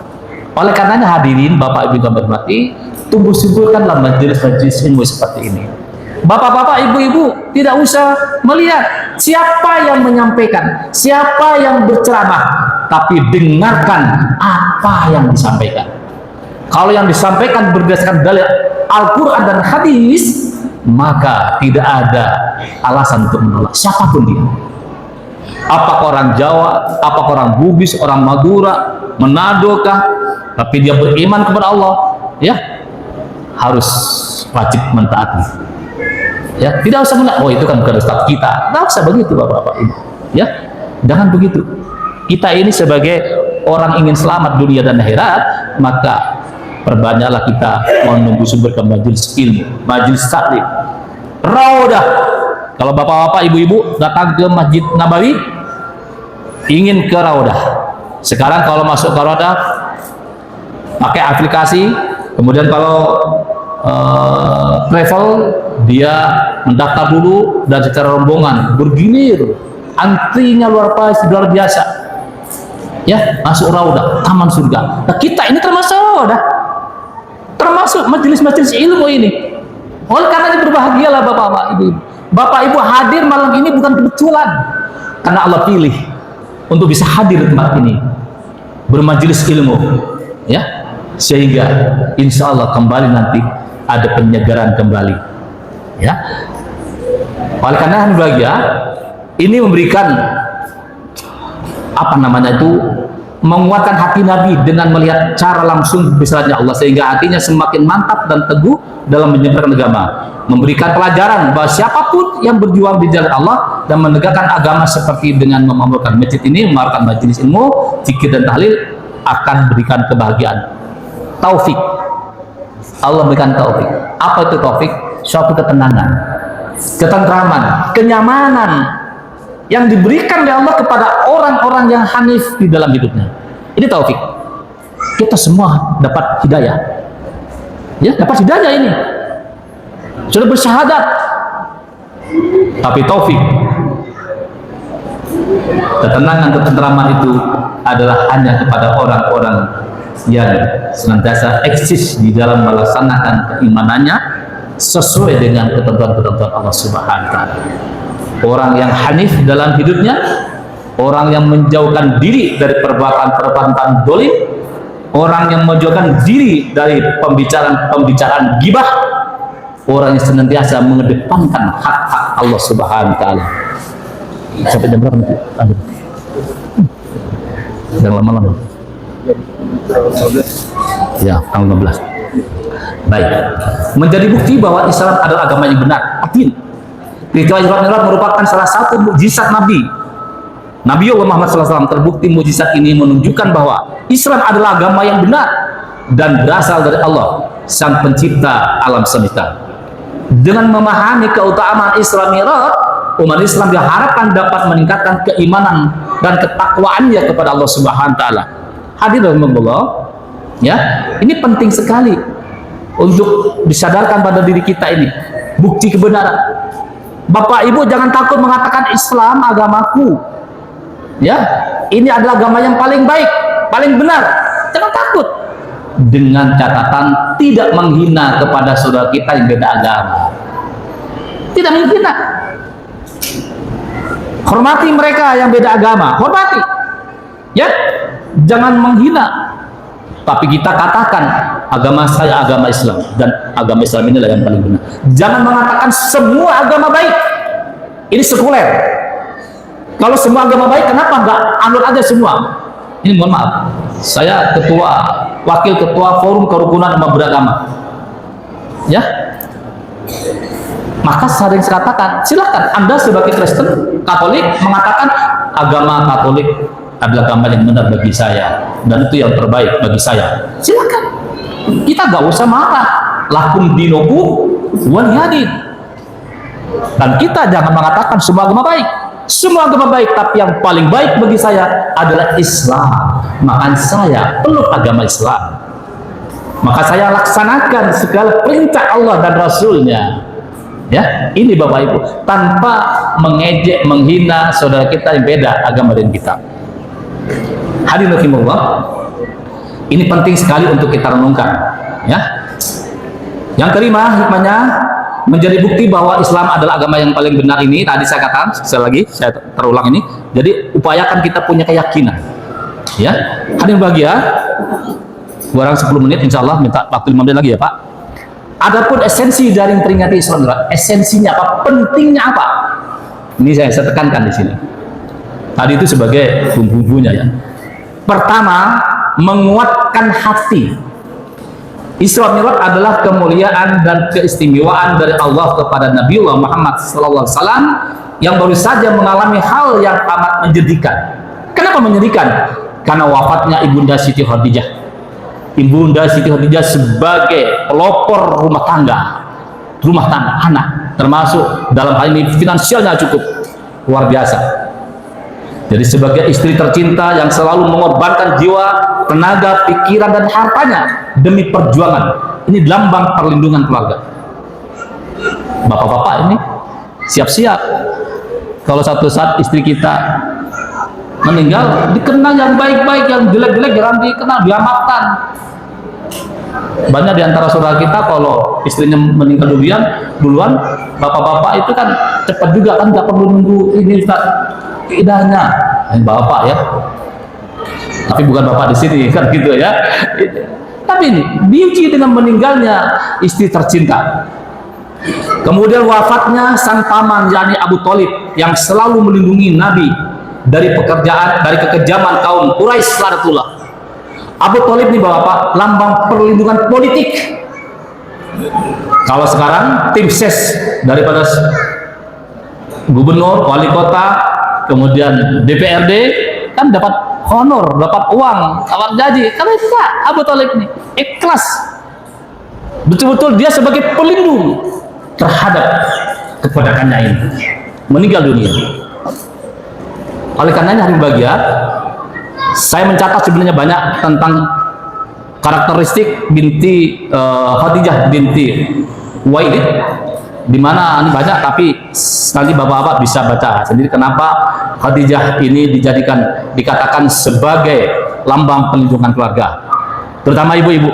A: Oleh karenanya hadirin Bapak Ibu yang berhormati, tumbuh suburkanlah majelis-majelis ilmu seperti ini. Bapak-bapak, ibu-ibu tidak usah melihat siapa yang menyampaikan, siapa yang berceramah, tapi dengarkan apa yang disampaikan. Kalau yang disampaikan berdasarkan dalil Al-Quran dan hadis, maka tidak ada alasan untuk menolak siapapun dia. Apakah orang Jawa, apakah orang Bugis, orang Madura, Manado kah, tapi dia beriman kepada Allah, ya harus wajib mentaati. Ya, tidak usah menolak. Oh, itu kan bukan ustaz kita. Tidak usah begitu, bapak-bapak. Ya, jangan begitu. Kita ini sebagai orang ingin selamat dunia dan akhirat, maka perbanyaklah kita menunggu sumber ke majelis ilmu, majelis taklim, raudah. Kalau bapak-bapak, ibu-ibu datang ke Masjid Nabawi, ingin ke raudah. Sekarang kalau masuk ke raudah, pakai aplikasi, kemudian kalau travel, dia mendaftar dulu, dan secara rombongan bergilir, antrinya luar biasa. Ya, masuk raudah, taman surga. Nah, kita ini termasuk raudah, termasuk majelis-majelis ilmu ini. Oleh karena itu berbahagialah bapak-bapak, ibu. Bapak ibu hadir malam ini bukan kebetulan, karena Allah pilih untuk bisa hadir di tempat ini, bermajelis ilmu, ya, sehingga insya Allah kembali nanti ada penyegaran kembali, ya. Oleh karena bahagia ini memberikan apa namanya itu, menguatkan hati Nabi dengan melihat cara langsung besarnya Allah, sehingga hatinya semakin mantap dan teguh dalam menyebarkan agama, memberikan pelajaran bahwa siapapun yang berjuang di jalan Allah dan menegakkan agama seperti dengan memamurkan masjid ini, memamurkan majelis ilmu, zikir dan tahlil, akan berikan kebahagiaan, taufik. Allah berikan taufik. Apa itu taufik? Suatu ketenangan, ketentraman, kenyamanan yang diberikan oleh Allah kepada orang-orang yang hanif di dalam hidupnya. Ini taufik. Kita semua dapat hidayah, ya, dapat hidayah ini. Sudah bersyahadat, tapi taufik, ketenangan, ketentraman itu adalah hanya kepada orang-orang yang senantiasa eksis di dalam melaksanakan keimanannya sesuai dengan ketentuan-ketentuan Allah Subhanahu wa Ta'ala. Orang yang hanif dalam hidupnya, orang yang menjauhkan diri dari perbuatan-perbuatan dolim, orang yang menjauhkan diri dari pembicaraan gibah, orang yang senantiasa mengedepankan hak-hak Allah Subhanahu wa Ta'ala. Sampai jam berapa nanti? Jangan lama-lama. Ya, tanggal 15. Baik. Menjadi bukti bahwa Islam adalah agama yang benar. Adil. Peristiwa Isra Mi'raj merupakan salah satu mukjizat Nabi Allah Muhammad SAW. Terbukti mukjizat ini menunjukkan bahwa Islam adalah agama yang benar dan berasal dari Allah, Sang Pencipta alam semesta. Dengan memahami keutamaan Isra Mi'raj, umat Islam diharapkan dapat meningkatkan keimanan dan ketakwaannya kepada Allah Subhanahu wa Ta'ala. Hadirin Allah, ya, ini penting sekali untuk disadarkan pada diri kita ini, bukti kebenaran. Bapak Ibu jangan takut mengatakan Islam agamaku, ya, ini adalah agama yang paling baik, paling benar. Jangan takut, dengan catatan tidak menghina kepada saudara kita yang beda agama, tidak menghina. Hormati mereka yang beda agama, hormati, ya, jangan menghina. Tapi kita katakan agama saya agama Islam, dan agama Islam inilah yang paling benar. Jangan mengatakan semua agama baik, ini sekuler. Kalau semua agama baik, kenapa nggak anut aja semua? Ini mohon maaf, saya wakil ketua Forum Kerukunan Umat Beragama, ya. Maka sering saya katakan, silakan Anda sebagai Kristen Katolik mengatakan agama Katolik adalah agama yang benar bagi saya dan itu yang terbaik bagi saya. Silakan, kita gak usah marah. Lakum dinukum waliyadin. Dan kita jangan mengatakan semua agama baik. Semua agama baik, tapi yang paling baik bagi saya adalah Islam. Maka saya peluk agama Islam, maka saya laksanakan segala perintah Allah dan Rasulnya. Ya, ini Bapak Ibu, tanpa mengejek, menghina saudara kita yang beda agama dengan kita. Hadirin rahimakumullah, ini penting sekali untuk kita renungkan, ya. Yang kelima, hikmahnya menjadi bukti bahwa Islam adalah agama yang paling benar ini. Tadi saya katakan, sekali lagi saya terulang ini. Jadi upayakan kita punya keyakinan, ya. Hadirin bahagia, kurang 10 menit, insya Allah minta waktu 5 menit lagi ya Pak. Adapun esensi dari memperingati Isra Mi'raj, esensinya apa? Pentingnya apa? Ini saya tekankan di sini. Tadi itu sebagai bumbu-bumbunya ya. Pertama, menguatkan hati. Isra Mi'raj adalah kemuliaan dan keistimewaan dari Allah kepada Nabiullah Muhammad SAW yang baru saja mengalami hal yang amat menyedihkan. Kenapa menyedihkan? Karena wafatnya Ibunda Siti Khadijah. Ibunda Siti Khadijah sebagai pelopor rumah tangga anak, termasuk dalam hal ini finansialnya cukup luar biasa. Jadi sebagai istri tercinta yang selalu mengorbankan jiwa, tenaga, pikiran dan hartanya demi perjuangan, ini lambang perlindungan keluarga. Bapak-bapak ini siap-siap kalau satu saat istri kita meninggal, dikenal yang baik-baik, yang jelek-jelek jangan dikenal, diamalkan. Banyak diantara saudara kita kalau istrinya meninggal duluan, bapak-bapak itu kan cepat juga kan, nggak perlu nunggu ini Ustaz idahnya, bapak ya. Tapi bukan bapak di sini kan gitu ya. Tapi ini diuji dengan meninggalnya istri tercinta. Kemudian wafatnya sang paman yakni Abu Thalib yang selalu melindungi Nabi dari kekejaman kaum Quraisy Laratullah. Abu Thalib ini bapak lambang perlindungan politik. Kalau sekarang tim ses daripada gubernur, wali kota, kemudian DPRD kan dapat honor, dapat uang, dapat gaji. Karena itu Pak, Abu Thalib ini ikhlas. Betul-betul dia sebagai pelindung terhadap keponakannya ini meninggal dunia. Oleh karenanya hari bahagia, saya mencatat sebenarnya banyak tentang karakteristik binti Khadijah binti Khuwailid, di mana ini banyak, tapi nanti bapak-bapak bisa baca sendiri kenapa Khadijah ini dikatakan sebagai lambang perlindungan keluarga, terutama ibu-ibu,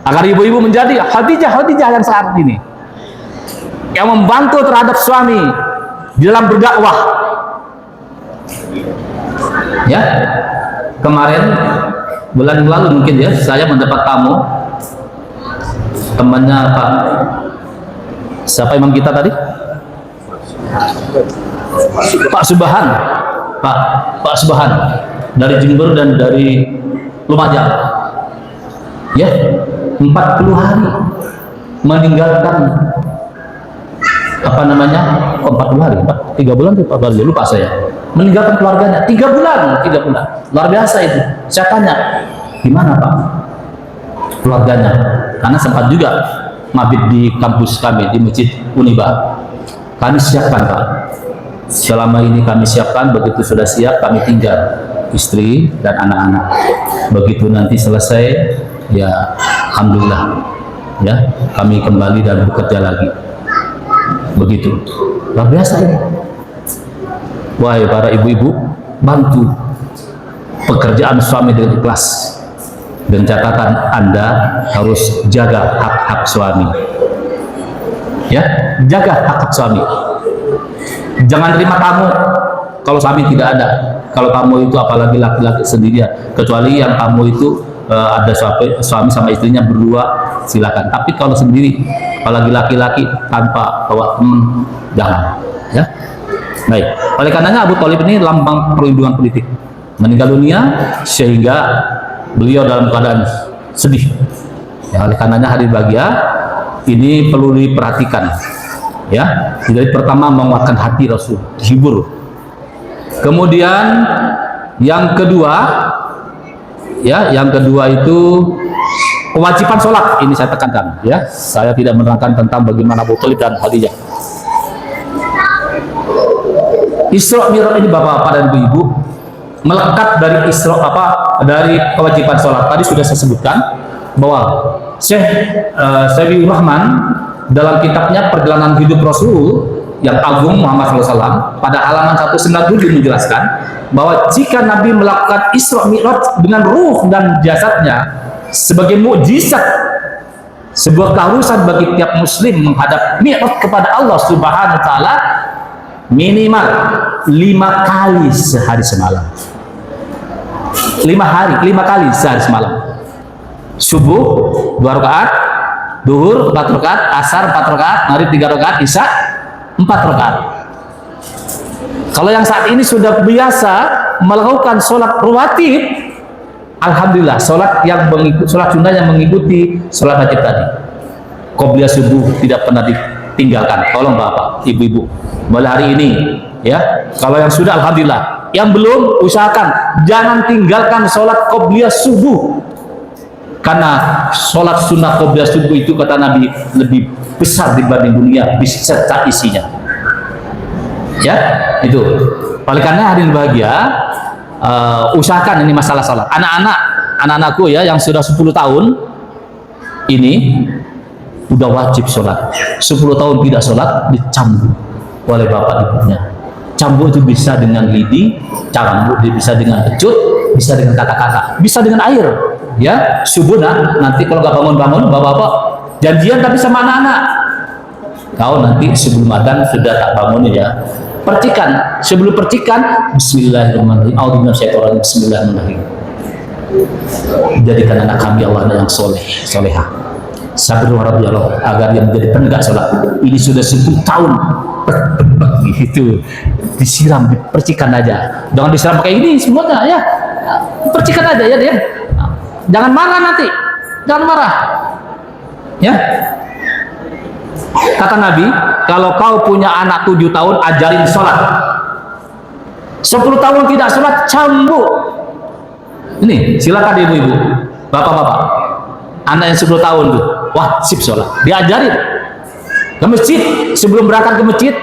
A: agar ibu-ibu menjadi Khadijah yang saat ini yang membantu terhadap suami di dalam berdakwah. Ya, kemarin bulan lalu mungkin ya, saya mendapat tamu temannya siapa imam kita tadi? Pak Subhan dari Jember dan dari Lumajang. Ya, 40 hari meninggalkan 40 hari, 3 bulan itu lupa saya, meninggalkan keluarganya 3 bulan, luar biasa itu. Saya tanya, gimana Pak keluarganya? Karena sempat juga mabit di kampus kami di Masjid Uniba. Kami siapkan Pak, selama ini kami siapkan, begitu sudah siap kami tinggal istri dan anak-anak. Begitu nanti selesai ya alhamdulillah ya kami kembali dan bekerja lagi. Begitu luar biasa ini. Wahai para ibu-ibu, bantu pekerjaan suami dengan ikhlas, dengan catatan Anda harus jaga hak-hak suami ya, jaga hak-hak suami. Jangan terima tamu kalau suami tidak ada. Kalau tamu itu apalagi laki-laki sendirian, kecuali yang tamu itu ada suami sama istrinya berdua, silakan. Tapi kalau sendiri, apalagi laki-laki tanpa bawa teman, jangan ya. Baik, oleh karenanya Abu Thalib ini lambang perlindungan politik, meninggal dunia sehingga beliau dalam keadaan sedih ya. Oleh karenanya hari bahagia ini perlu diperhatikan ya. Jadi pertama menguatkan hati Rasul, hibur. Kemudian yang kedua itu kewajiban sholat. Ini saya tekankan ya, saya tidak menerangkan tentang bagaimana Abu Thalib dan Khadijah. Isra Mi'raj ini bapak-bapak dan ibu-ibu melekat dari dari kewajiban sholat. Tadi sudah saya sebutkan bahwa Syekh Sabiur Rahman dalam kitabnya Perjalanan Hidup Rasul yang agung Muhammad SAW pada halaman 197 menjelaskan bahwa jika Nabi melakukan Isra Mi'raj dengan ruh dan jasadnya sebagai mukjizat, sebuah keharusan bagi tiap muslim menghadap Mi'raj kepada Allah Subhanahu wa taala minimal 5 kali sehari semalam. 5 kali sehari semalam. Subuh 2 rakaat, Duhur 4 rakaat, asar 4 rakaat, maghrib 3 rakaat, isya 4 rakaat. Kalau yang saat ini sudah biasa melakukan sholat rawatib, alhamdulillah, sholat sunnah yang mengikuti sholat wajib tadi, qobliyah subuh tidak pernah ditinggalkan. Tolong bapak, ibu-ibu, mulai hari ini ya. Kalau yang sudah, alhamdulillah. Yang belum, usahakan jangan tinggalkan sholat qobliyah subuh, karena sholat sunnah qobliyah subuh itu kata Nabi lebih besar dibanding dunia beserta isinya. Ya, itu. Oleh karena hadirin bahagia, usahakan ini masalah sholat. Anak-anakku ya yang sudah 10 tahun ini udah wajib sholat. 10 tahun tidak sholat dicambuk oleh bapak ibunya. Cambuk itu bisa dengan lidi, cambuk bisa dengan pecut, bisa dengan kata-kata, bisa dengan air. Ya, subuh nanti kalau nggak bangun-bangun, bapak-bapak janjian tapi sama anak-anak. Kau nanti sebelum adzan sudah tak bangun ya. Percikan, sebelum percikan, Bismillahirrahmanirrahim. A'udzubillahi Bismillahirrahmanirrahim. Jadikan anak kami Allah yang soleh, soleha. Sabar warahmatullah agar yang menjadi penegak sholat. Ini sudah 10 tahun gitu, disiram, dipercikan aja. Jangan disiram pakai ini semuanya ya. Percikan aja ya dia. Jangan marah nanti, jangan marah. Ya. Kata Nabi, kalau kau punya anak 7 tahun, ajarin sholat. 10 tahun tidak sholat, cambuk. Ini silakan ibu-ibu, bapak-bapak, anak yang 10 tahun tuh wajib sholat, diajarin ke masjid. Sebelum berangkat ke masjid,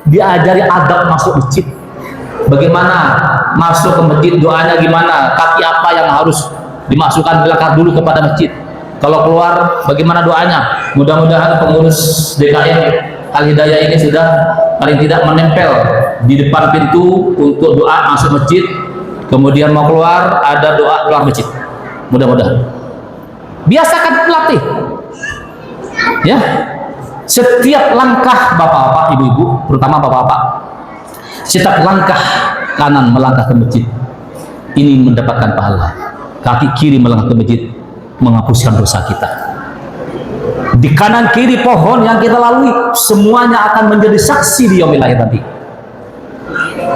A: diajari adab masuk masjid, bagaimana masuk ke masjid, doanya gimana, kaki apa yang harus dimasukkan belakang dulu kepada masjid, kalau keluar bagaimana doanya. Mudah-mudahan pengurus DKM Al-Hidayah ini sudah paling tidak menempel di depan pintu untuk doa masuk masjid, kemudian mau keluar ada doa keluar masjid. Mudah-mudahan biasakan pelatih ya. Setiap langkah bapak-bapak, ibu-ibu, terutama bapak-bapak, setiap langkah kanan melangkah ke masjid ini mendapatkan pahala, kaki kiri melangkah ke masjid menghapuskan dosa kita. Di kanan kiri pohon yang kita lalui semuanya akan menjadi saksi di yaumil akhir nanti.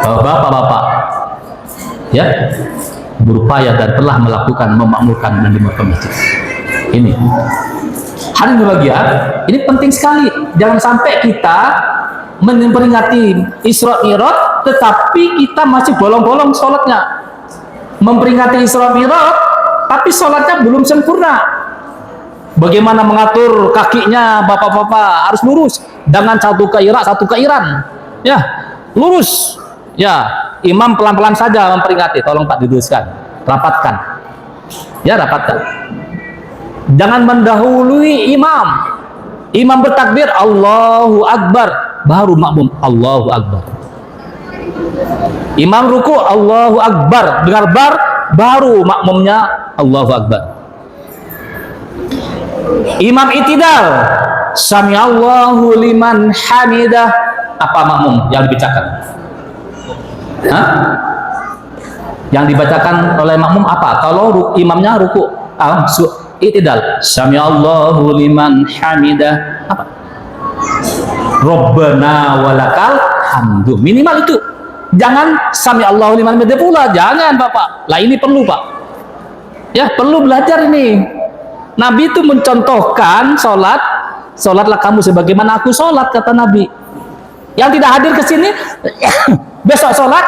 A: Bapak-bapak ya, berupaya dan telah melakukan memakmurkan dan memakmurkan masjid ini. Hari bahagia, ini penting sekali. Jangan sampai kita memperingati Isra Mi'raj tetapi kita masih bolong-bolong sholatnya. Memperingati Isra Mi'raj tapi sholatnya belum sempurna. Bagaimana mengatur kakinya bapak-bapak, harus lurus, jangan satu keiran ya, lurus ya. Imam pelan-pelan saja memperingati, tolong Pak diluruskan, rapatkan ya, rapatkan. Jangan mendahului imam. Imam bertakbir Allahu Akbar, baru makmum Allahu Akbar. Imam ruku Allahu Akbar, dengar bar, baru makmumnya Allahu Akbar. Imam itidal Sami Allahu liman hamidah, apa makmum yang dibacakan? Hah? Yang dibacakan oleh makmum apa? Kalau imamnya ruku itidal Sami Allahu liman hamidah, apa? Rabbana walakal hamdu, minimal itu. Jangan Sami Allahu liman hamidah pula, jangan bapak. Lah ini perlu pak ya, perlu belajar ini. Nabi itu mencontohkan sholatlah kamu sebagaimana aku sholat, kata Nabi. Yang tidak hadir ke sini besok sholat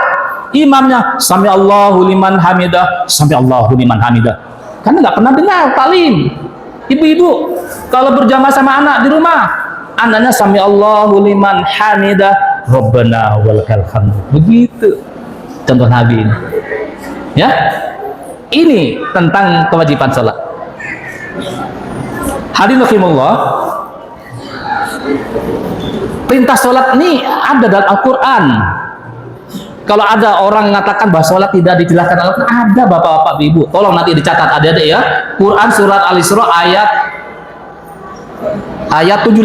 A: imamnya Sami Allahu liman hamidah, Sami Allahu liman hamidah, karena nggak pernah dengar taklim. Ibu-ibu kalau berjamaah sama anak di rumah, anaknya Sami Allahu liman hamidah, Rabbana walakal hamdu, begitu contoh Nabi ini ya. Ini tentang kewajiban sholat. Hadirin rahimakumullah, perintah sholat ini ada dalam Al-Quran. Kalau ada orang mengatakan bahwa sholat tidak dijelaskan Al-Quran, ada bapak-bapak ibu, tolong nanti dicatat adik-adik ya. Quran surat Al-Isra ayat 78.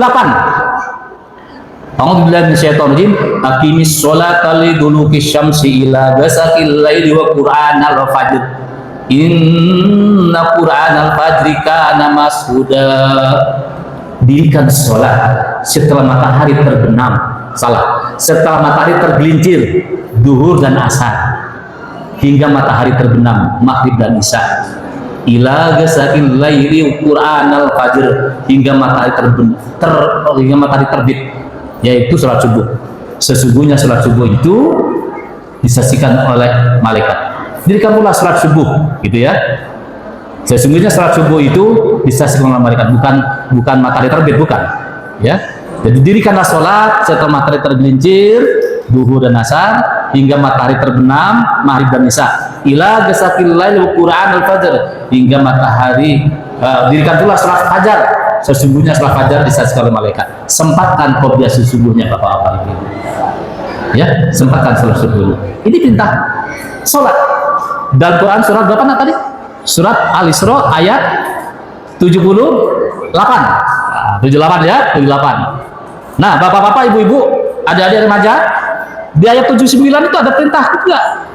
A: A'udzubillahi minasyaitonir rajim. Aqimis sholata liduluki syamsi ila ghasaqil laili wa qur'anal fajr. Inna Qur'anal fajri kana mashuda. dirikan sholat setelah matahari terbenam. Salah, setelah matahari tergelincir, duhur dan asar, hingga matahari terbenam, maghrib dan isya. Ila ghasaqil laili qur'anal fajr, hingga matahari hingga matahari terbit, yaitu salat subuh. Sesungguhnya salat subuh itu disaksikan oleh malaikat. Dirikan pula salat subuh, gitu ya. Sesungguhnya salat subuh itu disaksikan oleh malaikat, bukan matahari terbit, bukan, ya. Jadi dirikanlah sholat setelah matahari tergelincir, duhur dan asar, hingga matahari terbenam, maghrib dan isya. Ila ghasaqil laili qur'anal fajr, hingga matahari. Dirikan pula sholat fajar. Sesungguhnya sholat fajar disaksikan oleh malaikat. Sempatkan qobliyah sesungguhnya bapak-bapak ibu. Ya, sempatkan sholat subuhnya. Ini perintah sholat. Dalam Quran surat berapa tadi? Surat Al-Isra ayat 78. 78 ya, 78. Nah, bapak-bapak, ibu-ibu, adik-adik remaja, di ayat 79 itu ada perintah juga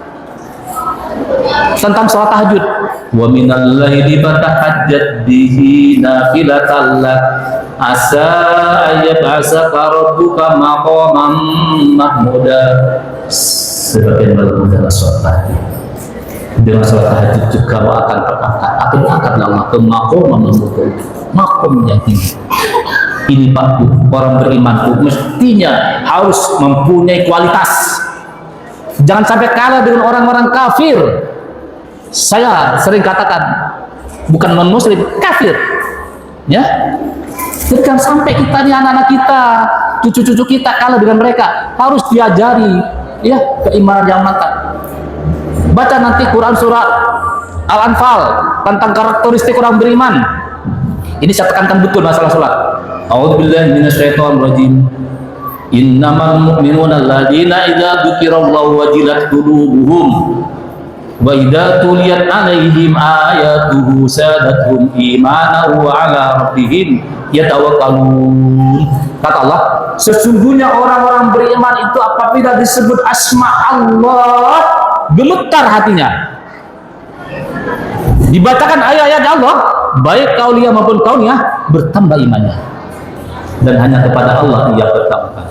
A: tentang sholat tahajud. Wa minal laili fatahajjat bihi nafilatan lak asa ayyab'asaka rabbuka maqaman mahmuda. Sebagian malam adalah sholat tahajud. Dengan sholat tahajud juga akan terangkat Allah ke maqaman mahmuda, maqam yang tinggi. Ini Pak, orang beriman mestinya harus mempunyai kualitas. Jangan sampai kalah dengan orang-orang kafir. Saya sering katakan, bukan non-muslim, kafir. Ya, jadi jangan sampai kita nih, anak-anak kita, cucu-cucu kita kalah dengan mereka. Harus diajari, ya, keimanan yang mantap. Baca nanti Quran surat Al-Anfal tentang karakteristik orang beriman. Ini saya tekankan betul masalah sholat. A'udzubillahi minasyaitonir rajim. Innamal mu'minuna alladzina idza dzukirallahu wajilat qulubuhum wa idza tuliyat 'alaihim ayatuhu zadatuhum imanan wa 'ala rabbihim yatawakkalun. Kata Allah, sesungguhnya orang-orang beriman itu apabila disebut asma Allah, gemetar hatinya. Dibacakan ayat-ayat Allah, baik kauliah maupun kauniyah, bertambah imannya. Dan hanya kepada Allah ia bertawakal.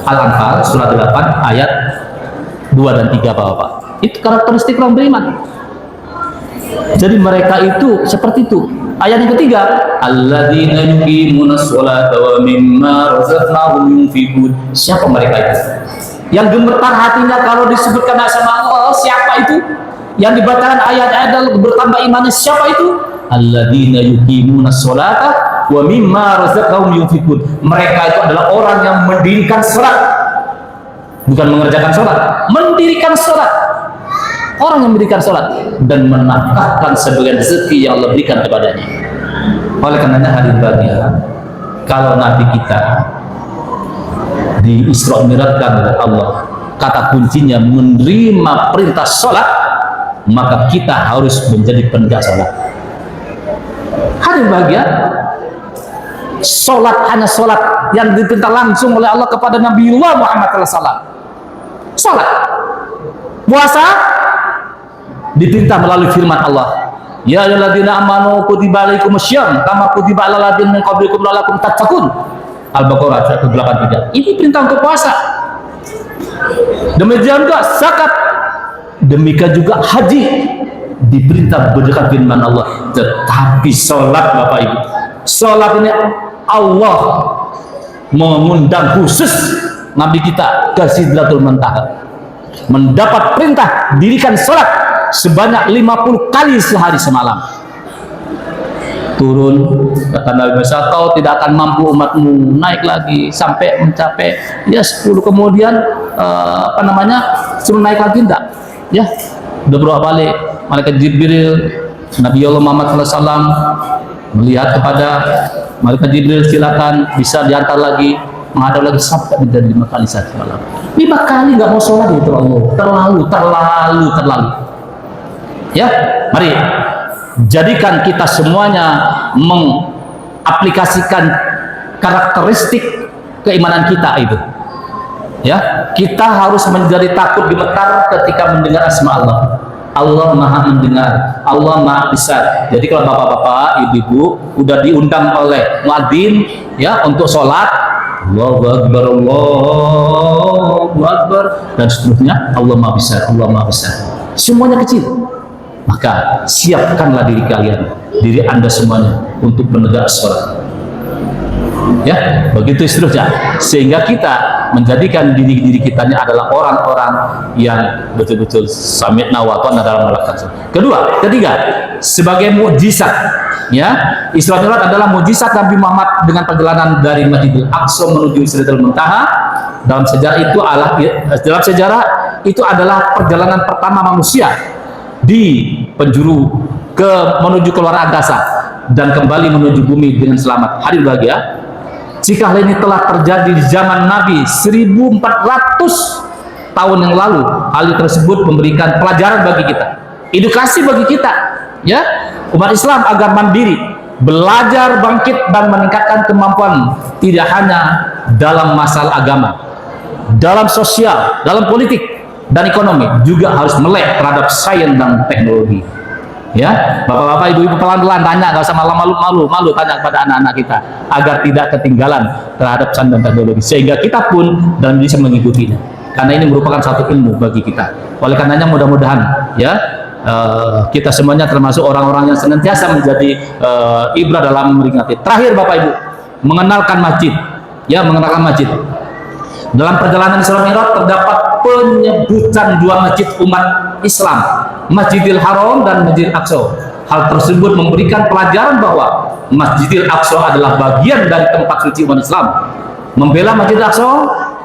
A: Al-Anfal surat 8 ayat 2 dan 3 Bapak. Itu karakteristik orang beriman. Jadi mereka itu seperti itu. Ayat yang ketiga, alladzina yuqimunas sholata wa mimma razaqnahum yunfiqun. Siapa mereka itu? Yang gemetar hatinya kalau disebutkan sama Allah, siapa itu? Yang dibacakan ayat-ayat bertambah imannya, siapa itu? Alladzina yuqimunas sholata wa mimma razaqnahum yunfiqun. Mereka itu adalah orang yang mendirikan salat, bukan mengerjakan salat, mendirikan salat. Orang yang mendirikan salat dan menafkahkan sebagian rezeki yang Allah berikan kepadanya. Oleh karenanya hadirin bahagia, kalau Nabi kita di Isra Mi'rajkan oleh Allah, kata kuncinya menerima perintah salat, maka kita harus menjadi penegak salat. Hadirin bahagia, salat hanya salat yang diperintah langsung oleh Allah kepada Nabiullah Muhammad SAW. Salat, puasa diperintah melalui firman Allah. Ya ayyuhalladzina amanu kutiba alaikumussyam kama kutiba alal ladzina min qablikum la'allakum tattaqun. Al-Baqarah ayat 83. Ini perintah untuk puasa. Demikian juga zakat. Demikian juga haji diperintah berdasarkan firman Allah. Tetapi salat Bapak Ibu, salat ini Allah mengundang khusus Nabi kita ke Sidratul Muntaha, mendapat perintah dirikan salat sebanyak 50 kali sehari semalam. Turun, kata Nabi Musa, kau tidak akan mampu umatmu, naik lagi sampai mencapai ya 10, kemudian suruh naik lagi enggak ya, udah berapa balik malaikat Jibril, Nabi Allah Muhammad SAW melihat kepada malaikat Jibril, silakan bisa diantar lagi, menghadap lagi sampai menjadi 5 kali satu malam. 5 kali nggak mau sholat itu Allah, terlalu. Ya, mari jadikan kita semuanya mengaplikasikan karakteristik keimanan kita itu. Ya, kita harus menjadi takut gemetar ketika mendengar asma Allah. Allah Maha mendengar, Allah Maha besar. Jadi kalau bapak-bapak, ibu-ibu udah diundang oleh muadzin ya untuk sholat, Allahu Akbar, Allahu Akbar, dan seterusnya, Allah Maha besar, Allah Maha besar. Semuanya kecil. Maka siapkanlah diri kalian, diri anda semuanya untuk penegak sholat. Ya, begitu seterusnya, sehingga kita menjadikan diri kita ini adalah orang-orang yang betul-betul sami'na wa ata'na dalam melakukan. Ketiga, sebagai mukjizat, ya, Isra Mi'raj adalah mukjizat Nabi Muhammad dengan perjalanan dari Masjidil Aqsa menuju Sidratul Muntaha. Dalam sejarah itu adalah perjalanan pertama manusia di penjuru menuju ke luar angkasa dan kembali menuju bumi dengan selamat. Hari bahagia. Jika hal ini telah terjadi di zaman Nabi 1400 tahun yang lalu, hal tersebut memberikan pelajaran bagi kita, edukasi bagi kita, ya, umat Islam agar mandiri, belajar, bangkit dan meningkatkan kemampuan tidak hanya dalam masalah agama, dalam sosial, dalam politik dan ekonomi, juga harus melek terhadap sains dan teknologi. Ya, bapak-bapak, ibu-ibu, pelan-pelan tanya, nggak usah malu-malu tanya kepada anak-anak kita agar tidak ketinggalan terhadap sains dan teknologi, sehingga kita pun dan bisa mengikutinya, karena ini merupakan satu ilmu bagi kita. Oleh karenanya mudah-mudahan ya kita semuanya termasuk orang-orang yang senantiasa menjadi ibrah dalam memperingati. Terakhir bapak ibu, mengenalkan masjid, ya, mengenalkan masjid. Dalam perjalanan Isra Mi'raj terdapat penyebutan dua masjid umat Islam, Masjidil Haram dan Masjidil Aqsa. Hal tersebut memberikan pelajaran bahwa Masjidil Aqsa adalah bagian dari tempat suci umat Islam. Membela Masjidil Aqsa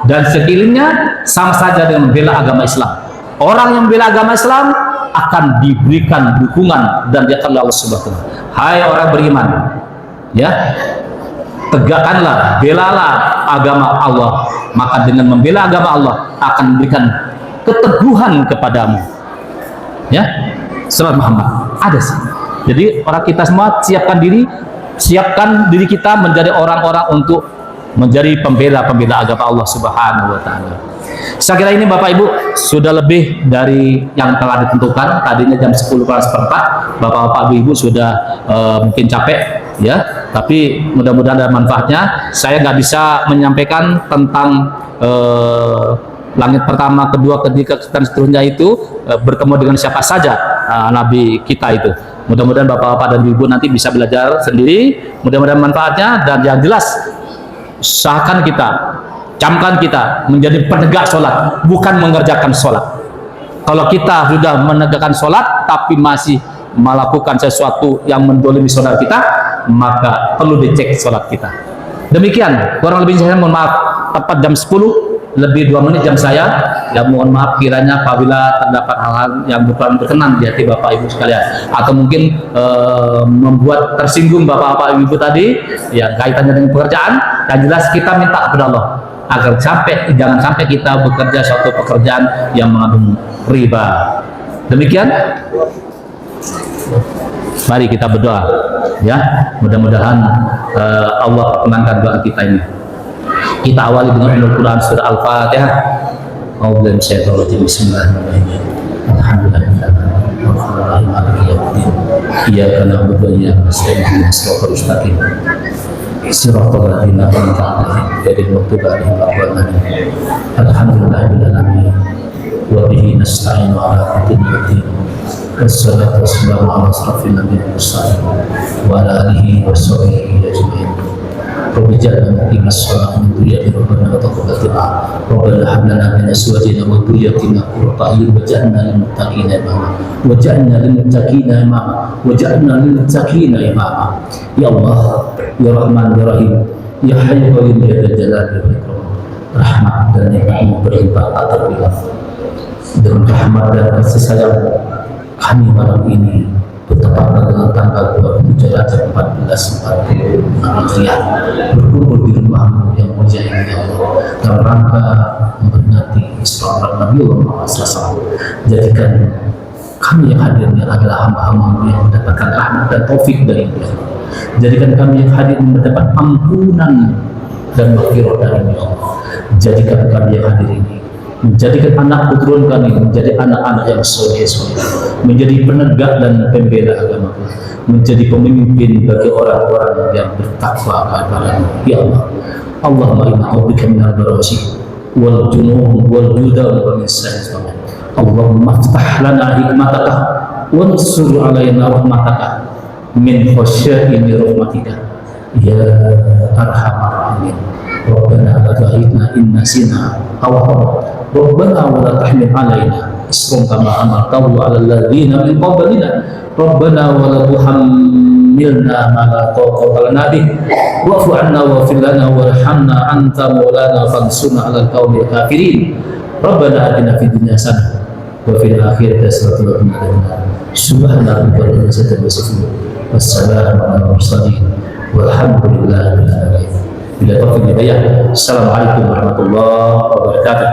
A: dan sekelilingnya sama saja dengan membela agama Islam. Orang yang membela agama Islam akan diberikan dukungan dan diakan Allah Subhanahu wa taala. Hai orang beriman, ya, tegakkanlah, belalah agama Allah, maka dengan membela agama Allah akan memberikan keteguhan kepadamu. Ya, Surat Muhammad ada sih. Jadi orang kita semua siapkan diri kita menjadi orang-orang untuk menjadi pembela agama Allah Subhanahu wa taala. Saya kira ini Bapak Ibu sudah lebih dari yang telah ditentukan. Tadinya jam 10:04. Bapak-bapak Ibu sudah mungkin capek ya, tapi mudah-mudahan ada manfaatnya. Saya nggak bisa menyampaikan tentang langit pertama, kedua, ketiga, dan seterusnya itu bertemu dengan siapa saja Nabi kita itu. Mudah-mudahan bapak-bapak dan ibu nanti bisa belajar sendiri. Mudah-mudahan manfaatnya, dan yang jelas usahakan kita, camkan kita menjadi penegak sholat, bukan mengerjakan sholat. Kalau kita sudah menegakkan sholat tapi masih melakukan sesuatu yang mendolimi saudara kita, maka perlu dicek sholat kita. Demikian kurang lebih saya mohon maaf, tepat jam 10 lebih 2 menit jam saya, ya mohon maaf kiranya apabila terdapat hal-hal yang bukan berkenan di hati bapak ibu sekalian, atau mungkin membuat tersinggung bapak-bapak ibu tadi ya kaitannya dengan pekerjaan. Yang jelas kita minta kepada Allah agar jangan sampai kita bekerja suatu pekerjaan yang mengandung riba. Demikian, mari kita berdoa ya, mudah-mudahan Allah perkenankan doa kita ini. Kita awali dengan Al-Quran surah Al-Fatihah. A'udzu billahi Bismillahirrahmanirrahim. Alhamdulillahirrahmanirrahim. Iyyaka na'budu wa iyyaka nasta'in. Ihdinas siratal mustaqim. Siratal ladzina an'amta 'alaihim ghairil maghdubi 'alaihim waladdallin. Alhamdulillahirabbil alamin. Wa bihi nasta'inu 'ala kulli amrin. Wassalatu wassalamu 'ala asyrafil anbiya'i was-mursalin wa 'ala alihi wa sahbihi ajma'in. Rabbi ja'alna muqimas sholati min dhurriyyatina rabbana wa taqabbal du'a. Rabbana hab lana min azwajina wa dhurriyyatina qurrata a'yun waj'alna lil muttaqina imama. Waj'alna lil muttaqina imama. Waj'alna lil muttaqina imama. Ya Allah, ya Rahman, ya Rahim, ya Hayyu wa ya Jalal wal Ikram. Rahmat dan nikmat-Mu berlimpah tak terbilang. Dengan rahmat dan kasih sayang kami malam ini bertepatan dengan tanggal 27 Rajab 1440 Hijriah berkumpul di rumah-Mu yang mulia ini ya Allah, dalam rangka memperingati Isra Mi'raj Nabi Muhammad SAW. Jadikan kami yang hadir ini adalah hamba-hamba-Mu yang mendapatkan rahmat dan taufik dari Allah. Jadikan kami yang hadir mendapat ampunan dan maghfirah dari Allah. Jadikan kami yang hadir ini menjadikan anak keturunan kami menjadi anak-anak yang soleh, menjadi penegak dan pembela agama, menjadi pemimpin bagi orang-orang yang bertakwa kepada-Mu. Ya Allah, Allahumma inna a'udzubika minal barasi wal junun wal judan wa min sayyi'il amal. Allahumma iftah lana hikmataka wansur alaina rahmataka min khasyaini rahmatika ya arhamar rahimin. Rabbana la tu'akhidhna in nasina aw akhtana Rabbana wa la tahmil alaina isran kama hamaltahu 'alal ladzina min qablina Rabbana wa la tuhammilna ma la taqata lana bih wa'fu 'anna waghfir lana warhamna anta maulana fansurna 'alal qaumil kafirin. Rabbana atina fid dunya hasanah wa fil akhirati hasanah wa qina adzabannar. Subhana rabbika rabbil izzati amma yasifun wassalamu 'alal mursalin walhamdulillahi rabbil alamin. Bila taufiq hidayah. Assalamualaikum warahmatullahi wabarakatuh.